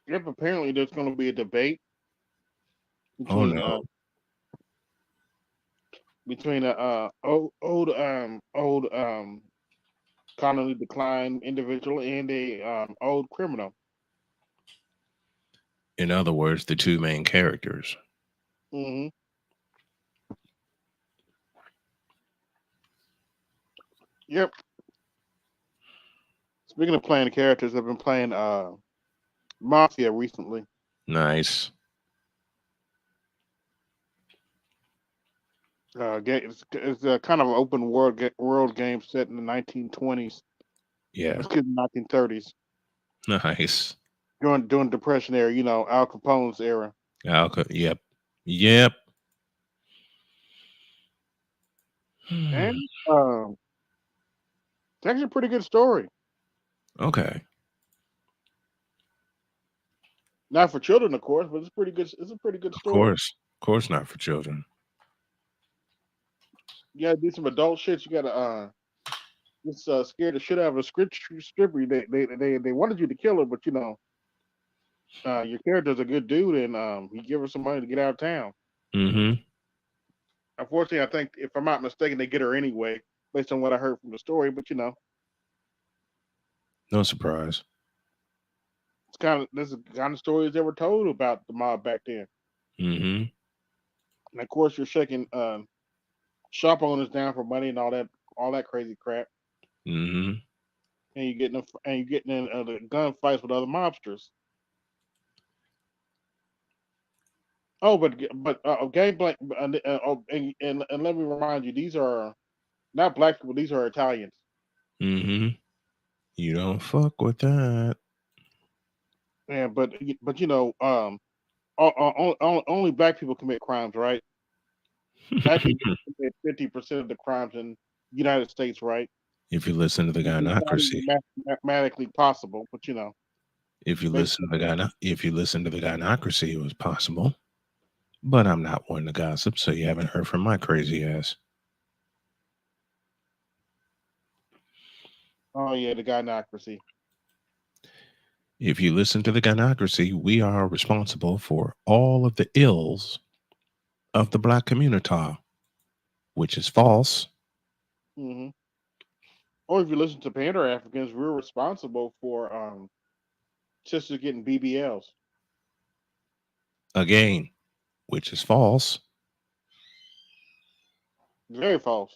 Yep. Apparently, there's going to be a debate Oh between no. old cognitively declined individual and a old criminal. In other words, the two main characters. Hmm. Yep. Speaking of playing characters, I've been playing Mafia recently. Nice. It's a kind of open world game set in the 1920s. Yeah. Excuse me, 1930s, Nice. during Depression era. Al Capone's era. Yep. Yep. And it's actually a pretty good story. Okay. Not for children, of course, but it's pretty good. It's a pretty good Of story. course. Of course not for children. You gotta do some adult shit. You gotta just scared the shit out of a stripper. They wanted you to kill her, but your character's a good dude, and he give her some money to get out of town. Mm-hmm. Unfortunately, I think if I'm not mistaken, they get her anyway, based on what I heard from the story. But No surprise. this is the kind of stories that were told about the mob back then. Mm-hmm. And of course, you're shaking shop owners down for money and all that crazy crap, Mm-hmm. and you're getting in the gunfights with other mobsters. Oh, but gay black and let me remind you, these are not black people. These are Italians. Mm-hmm. You don't fuck with that. Yeah, but only black people commit crimes, right? Black people commit 50% of the crimes in the United States, right? If you listen to the It's not gynocracy, even mathematically possible, but if you they listen to the gynocracy, it was possible. But I'm not one to gossip, so you haven't heard from my crazy ass. oh yeah, the gynocracy. If you listen to the gynocracy, we are responsible for all of the ills of the black community, which is false. Hmm. Or if you listen to Panda Africans, we're responsible for sisters getting BBLs. Again, which is false. Very false.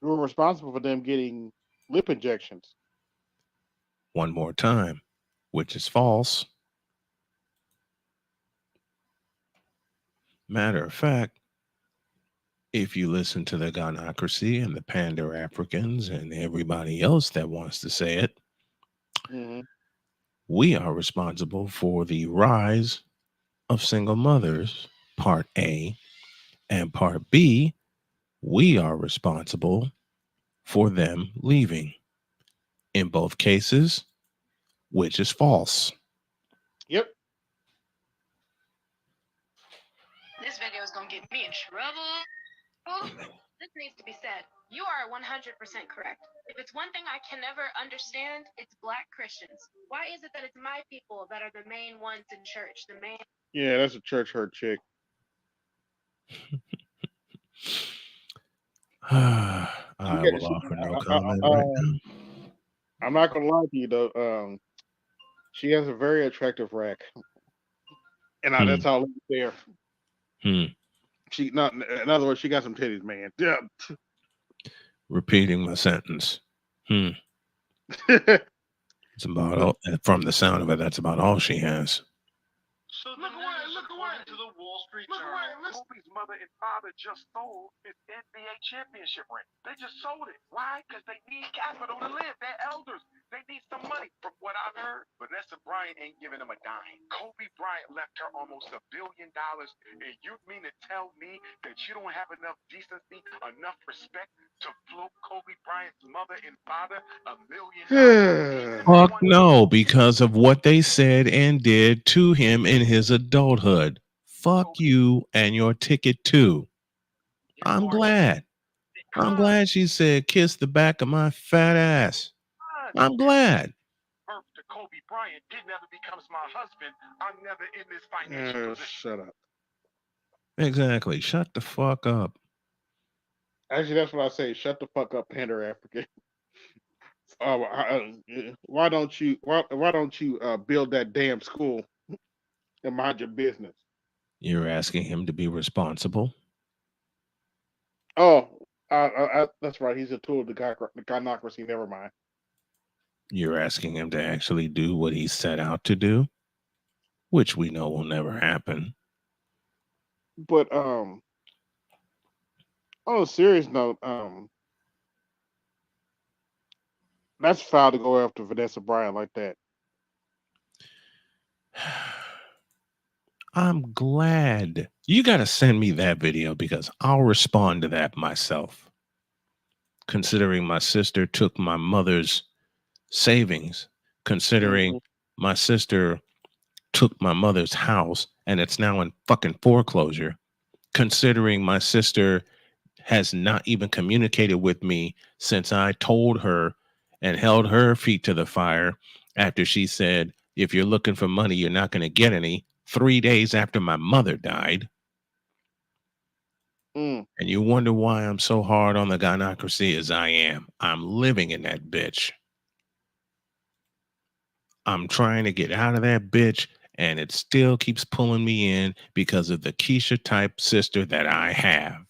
We're responsible for them getting lip injections. One more time, which is false. Matter of fact, if you listen to the gynocracy and the Panda Africans and everybody else that wants to say it, Hmm. we are responsible for the rise of single mothers, part A, and part B, we are responsible for them leaving. In both cases, which is false. Yep. This video is gonna get me in trouble. This needs to be said. You are 100% correct. If it's one thing I can never understand, it's black Christians. Why is it that it's my people that are the main ones in church? Yeah, that's a church hurt chick. I will offer no comment right now. I'm not gonna lie to you though. She has a very attractive rack, and that's all there. She not. In other words, she got some titties, man. Yeah. Repeating my sentence. It's about all, from the sound of it. That's about all she has. So look away to the Wall Street Journal. Kobe's mother and father just sold his NBA championship ring. They just sold it. Why? Because they need capital to live. They're elders. They need some money. From what I've heard, Vanessa Bryant ain't giving them a dime. Kobe Bryant left her almost $1 billion, and you mean to tell me that you don't have enough decency, enough respect to float Kobe Bryant's mother and father $1 million? Fuck no, because of what they said and did to him in his adulthood. Fuck you and your ticket too. I'm glad. I'm glad she said, kiss the back of my fat ass. I'm glad. Birth to Kobe Bryant did never becomes my husband. I'm never in this financial position. Shut up. Exactly. Shut the fuck up. Actually, that's what I say. Shut the fuck up, Panda African. Why don't you build that damn school and mind your business? You're asking him to be responsible? Oh, that's right. He's a tool of the gynocracy. Never mind. You're asking him to actually do what he set out to do, which we know will never happen. But on a serious note, that's foul to go after Vanessa Bryant like that. I'm glad. You got to send me that video because I'll respond to that myself. Considering my sister took my mother's savings, considering my sister took my mother's house and it's now in fucking foreclosure, considering my sister has not even communicated with me since I told her and held her feet to the fire after she said, if you're looking for money, you're not going to get any, 3 days after my mother died. And you wonder why I'm so hard on the gynocracy as I am. I'm living in that bitch. I'm trying to get out of that bitch, and it still keeps pulling me in because of the Keisha type sister that I have.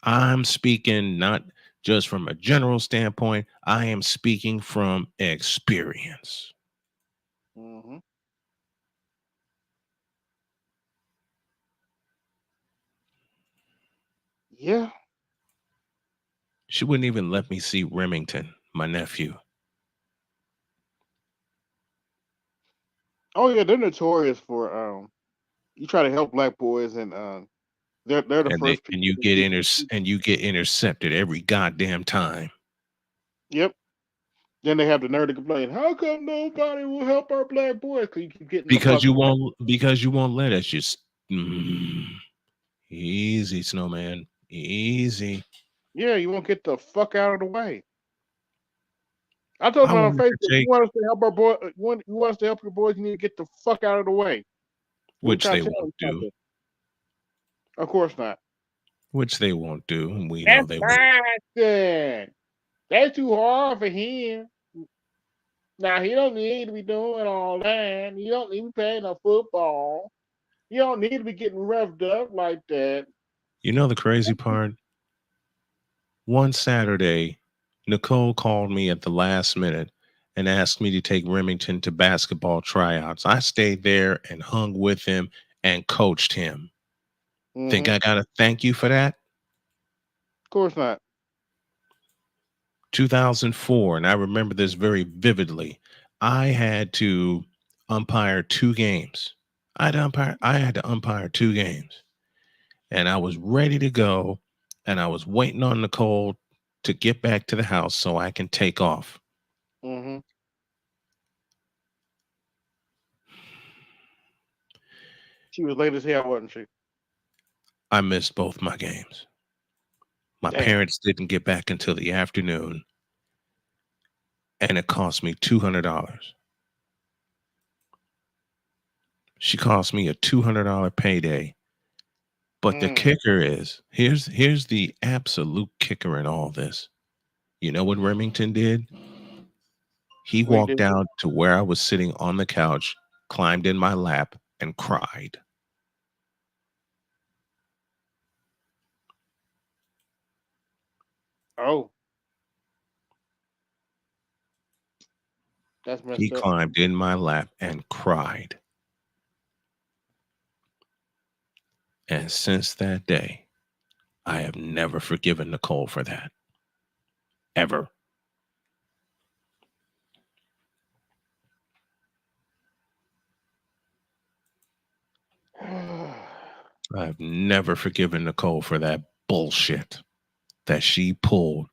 I'm speaking not just from a general standpoint. I am speaking from experience. Yeah. She wouldn't even let me see Remington, my nephew. Oh yeah, they're notorious for you try to help black boys and they're the And first people to get you get intercepted every goddamn time. Yep. Then they have the nerve to complain. How come nobody will help our black boys? Because you keep getting Because you won't let us. Just easy, Snowman. Easy. Yeah, you won't get the fuck out of the way. I told I them on wanted to Facebook, you take, want us to help our boy, you want us to help your boys, you need to get the fuck out of the way. We which try they to tell won't them do. something. Of course not. Which they won't do, and we know That's they won't. Boston. That's too hard for him. Now he don't need to be doing all that. He don't need to be playing no football. You don't need to be getting revved up like that. You know the crazy part? One Saturday, Nicole called me at the last minute and asked me to take Remington to basketball tryouts. I stayed there and hung with him and coached him. Think I got to thank you for that? Of course not. 2004, and I remember this very vividly. I had to umpire 2 games. I had to umpire 2 games. And I was ready to go, and I was waiting on Nicole to get back to the house so I can take off. She was late as hell, wasn't she? I missed both my games. My parents didn't get back until the afternoon, and it cost me $200. She cost me a $200 payday. But the kicker is, here's the absolute kicker in all this. You know what Remington did? He walked down to where I was sitting on the couch, climbed in my lap, and cried. Oh. That's messed He up. climbed in my lap and cried. And since that day, I have never forgiven Nicole for that. Ever. I've never forgiven Nicole for that bullshit that she pulled.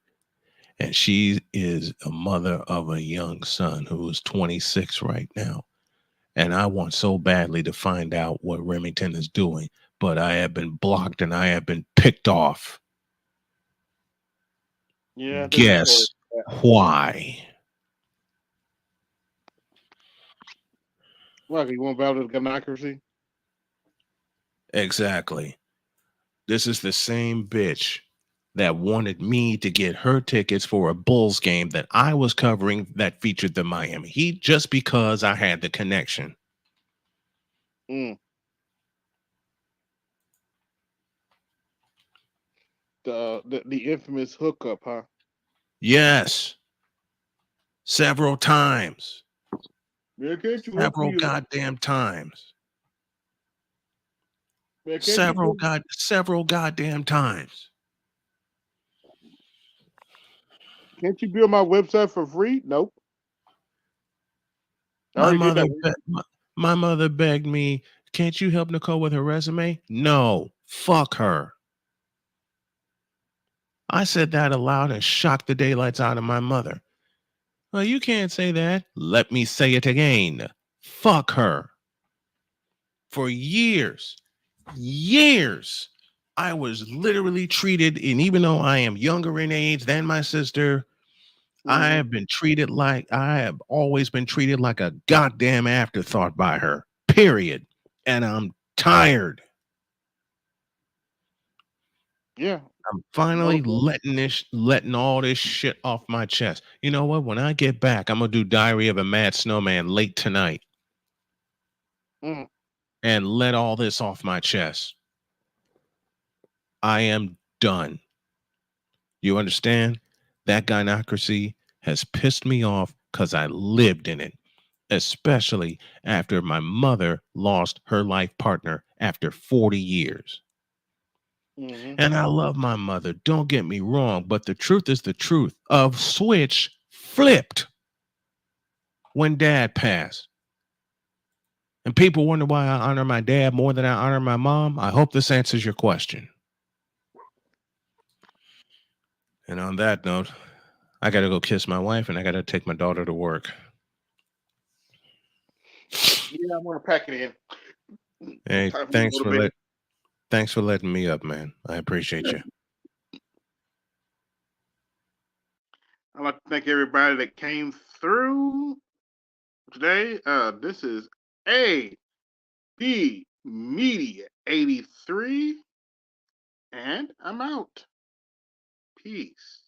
And she is a mother of a young son who is 26 right now. And I want so badly to find out what Remington is doing, but I have been blocked and I have been picked off. Yeah. Guess why? What, you want battle democracy? Exactly. This is the same bitch that wanted me to get her tickets for a Bulls game that I was covering that featured the Miami Heat just because I had the connection. The infamous hookup, huh? Yes. Several times. Yeah, Several goddamn times. Yeah, several goddamn times. Can't you build my website for free? Nope. My mother begged me, can't you help Nicole with her resume? No, fuck her. I said that aloud and shocked the daylights out of my mother. Well, you can't say that. Let me say it again. Fuck her. For years, I was literally treated, and even though I am younger in age than my sister, I have always been treated like a goddamn afterthought by her, period. And I'm tired. Yeah. I'm finally letting all this shit off my chest. You know what? When I get back, I'm going to do Diary of a Mad Snowman late tonight. And let all this off my chest. I am done. You understand? That gynocracy has pissed me off because I lived in it, especially after my mother lost her life partner after 40 years. And I love my mother. Don't get me wrong, but the truth is the truth. A switch flipped when Dad passed. And people wonder why I honor my dad more than I honor my mom. I hope this answers your question. And on that note, I got to go kiss my wife and I got to take my daughter to work. Yeah, I'm gonna pack it in. Hey, Time for me to go to bed. thanks for letting me up, man. I appreciate you. I'd like to thank everybody that came through today. This is AB Media 83, and I'm out. Peace.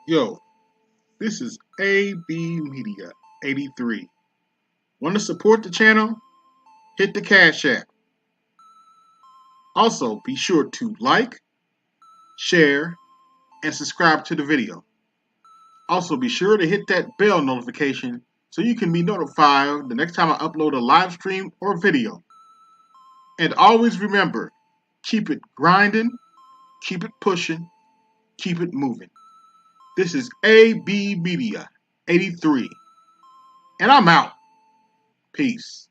Yo, this is AB Media 83. Want to support the channel? Hit the Cash App. Also, be sure to like, share, and subscribe to the video. Also, be sure to hit that bell notification so you can be notified the next time I upload a live stream or video. And always remember, keep it grinding, keep it pushing, keep it moving. This is AB Media 83, and I'm out. Peace.